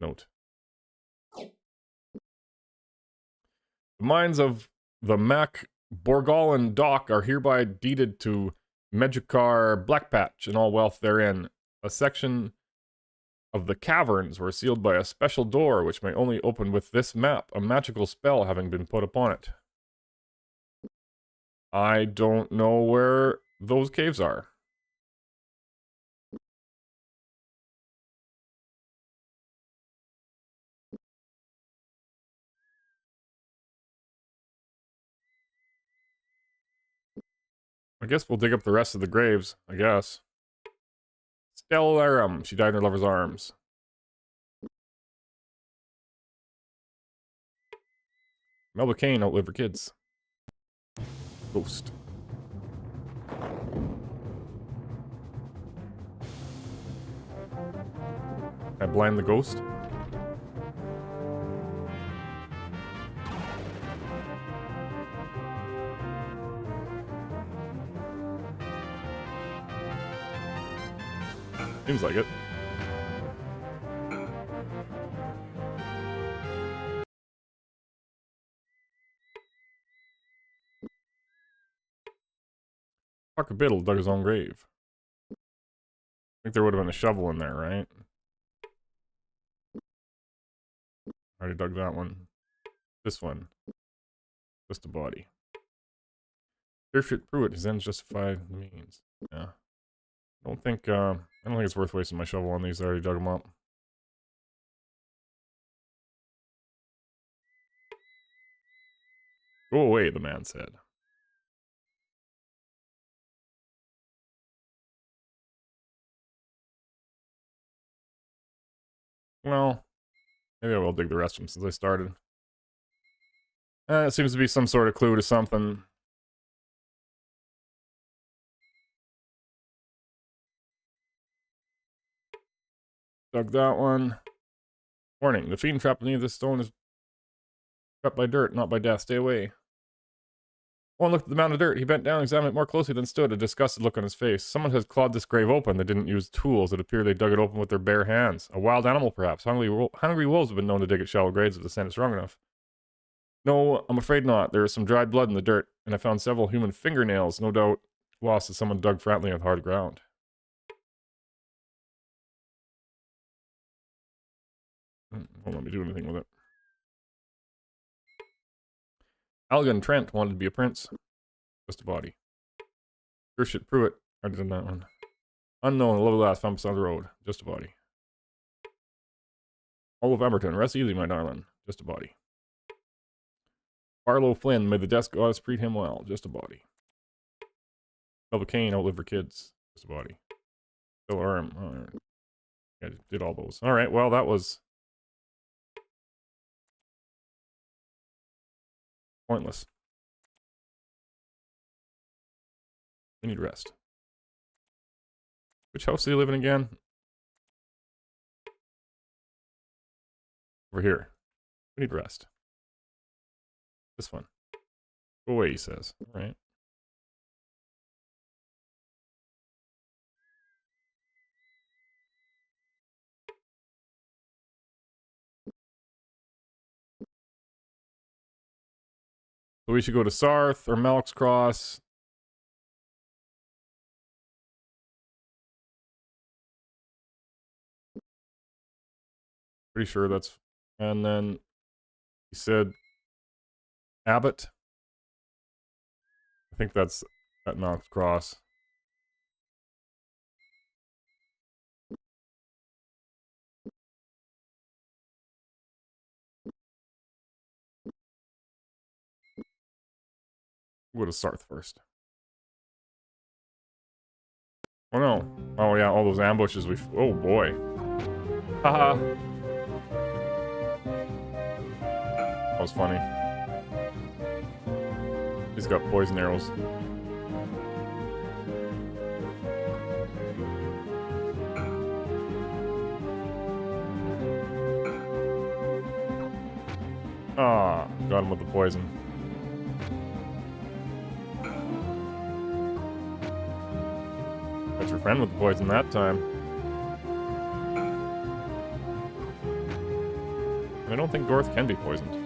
Note. The mines of the Mac Borgollen Dock are hereby deeded to Medjukar Blackpatch and all wealth therein. A section of the caverns were sealed by a special door which may only open with this map, a magical spell having been put upon it. I don't know where those caves are. I guess we'll dig up the rest of the graves, I guess. Stellarum. She died in her lover's arms. Melba Kane outlived her kids. Ghost. Can I blind the ghost? Seems like it. Parker Biddle dug his own grave. I think there would have been a shovel in there, right? Already dug that one. This one. Just a body. Deershit Pruitt, his ends justify the means. Yeah. I don't think it's worth wasting my shovel on these. I already dug them up. Go away, the man said. Well, maybe I will dig the rest of them since I started. It seems to be some sort of clue to something. Dug that one. Warning, the fiend trapped beneath this stone is trapped by dirt, not by death. Stay away. One looked at the mound of dirt. He bent down and examined it more closely than stood, a disgusted look on his face. Someone has clawed this grave open. They didn't use tools. It appeared they dug it open with their bare hands. A wild animal, perhaps. Hungry wolves have been known to dig at shallow grades if the scent is strong enough. No, I'm afraid not. There is some dried blood in the dirt, and I found several human fingernails, no doubt lost as someone dug frantically on hard ground. Won't let me do anything with it. Algan Trent wanted to be a prince. Just a body. Deershit Pruitt. I did that one. Unknown, a lovely lass found beside the road. Just a body. Olive Emberton. Rest easy, my darling. Just a body. Barlow Flynn. May the desk goddess treat him well. Just a body. Melba Kane outlived her kids. His body. Still arm. Oh, yeah, did all those. All right. Well, that was pointless. We need rest. Which house do you live in again? Over here. We need rest. This one. Go away, he says. All right. So we should go to Sarth or Melk's Cross. Pretty sure that's... And then he said Abbott. I think that's at Melk's Cross. We'll go to Sarth first. Oh no. Oh yeah, all those ambushes we've... Oh boy. Haha. That was funny. He's got poison arrows. Ah, got him with the poison. Got your friend with the poison that time. I don't think Gorth can be poisoned.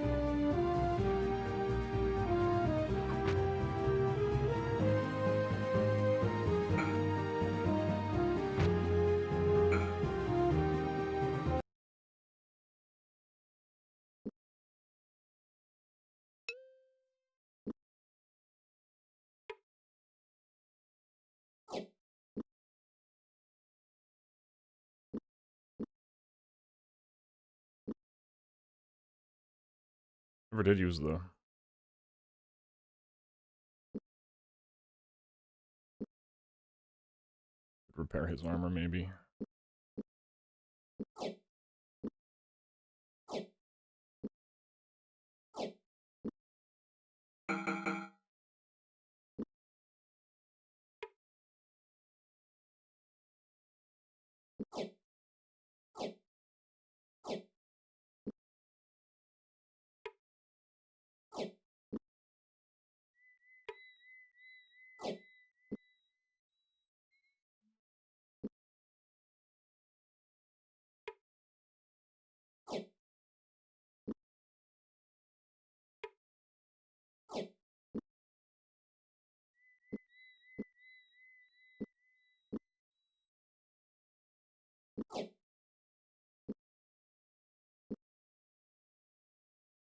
Never did use the... Repair his armor, maybe.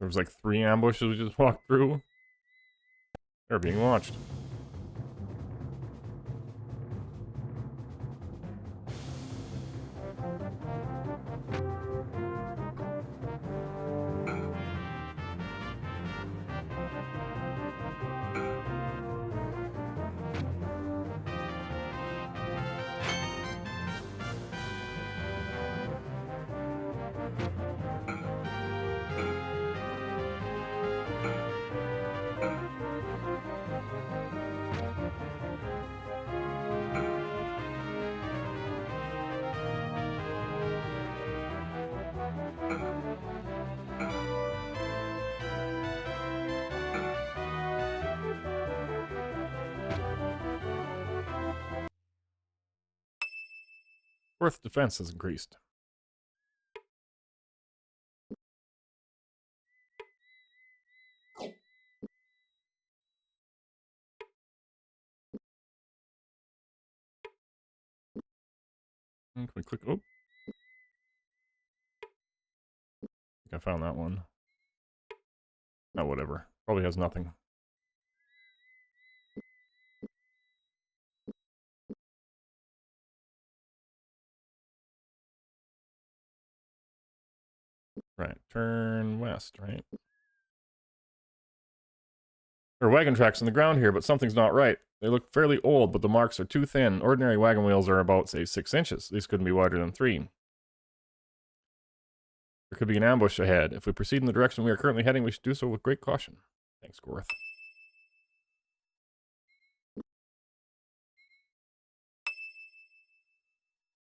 There was like 3 ambushes we just walked through. They're being launched. Earth defense has increased. Can we click? Oh, I think I found that one. Oh, whatever. Probably has nothing. Right, turn west, right? There are wagon tracks in the ground here, but something's not right. They look fairly old, but the marks are too thin. Ordinary wagon wheels are about, say, 6 inches. These couldn't be wider than 3. There could be an ambush ahead. If we proceed in the direction we are currently heading, we should do so with great caution. Thanks, Gorth.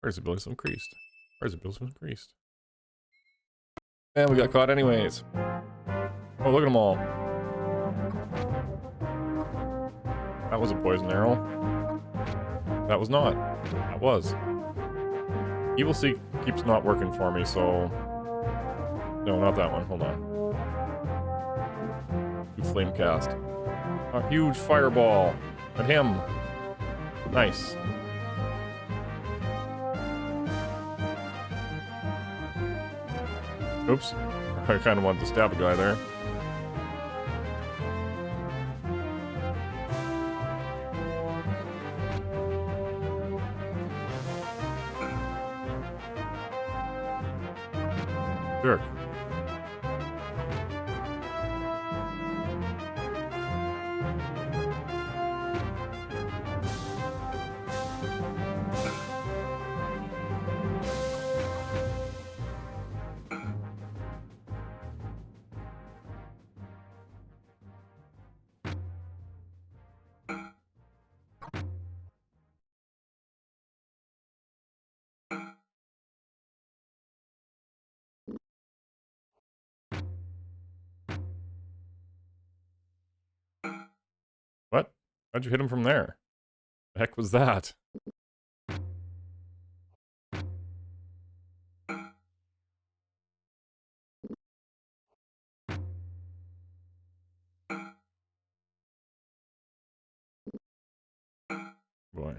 Party's abilities have increased. Party's abilities have increased. And we got caught anyways. Oh, look at them all. That was a poison arrow. That was not. That was. Evil Seek keeps not working for me, so... No, not that one. Hold on. Do flame cast. A huge fireball. At him. Nice. Oops. I kind of wanted to stab a guy there. Jerk. What? How'd you hit him from there? The heck was that? Boy.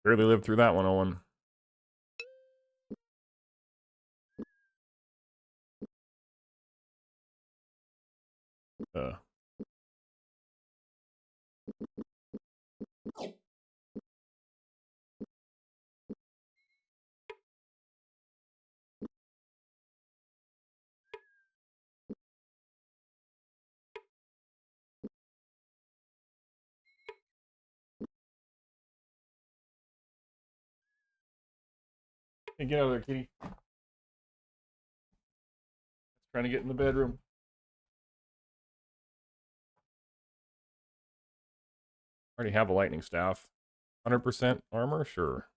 Barely lived through that one, Owen. Hey, get out of there, kitty. Trying to get in the bedroom. Already have a lightning staff. 100% armor? Sure.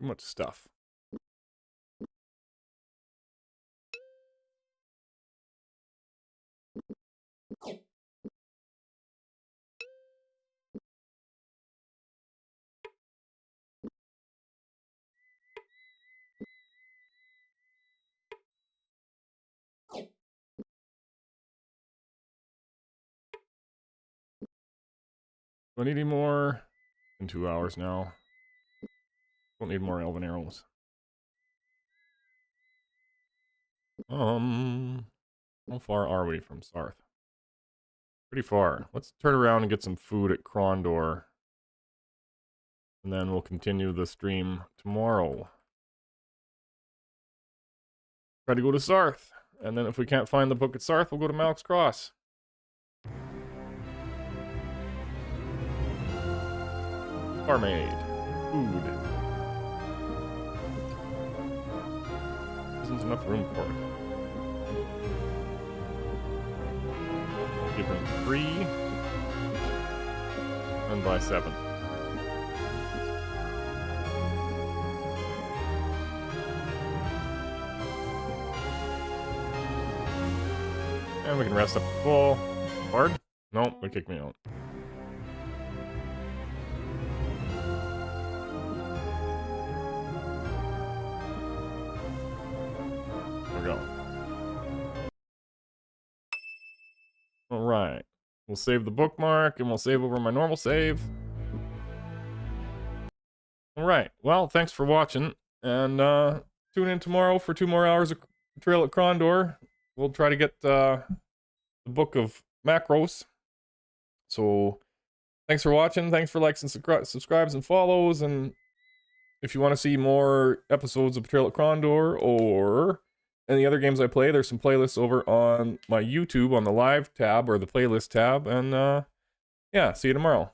Too much stuff. Do I need any more? In 2 hours now. Don't need more elven arrows. How far are we from Sarth? Pretty far. Let's turn around and get some food at Krondor. And then we'll continue the stream tomorrow. Try to go to Sarth. And then if we can't find the book at Sarth, we'll go to Malak's Cross. Barmaid. Food. Isn't enough room for it. Give him 3. And buy 7. And we can rest up full. Hard? Nope, they kicked me out. There we go. We'll save the bookmark, and we'll save over my normal save. Alright, well, thanks for watching, and tune in tomorrow for 2 more hours of Betrayal at Krondor. We'll try to get the Book of Macros. So, thanks for watching, thanks for likes and subscribes and follows, and if you want to see more episodes of Betrayal at Krondor, or any other games I play, there's some playlists over on my YouTube on the live tab, or the playlist tab, and yeah, see you tomorrow.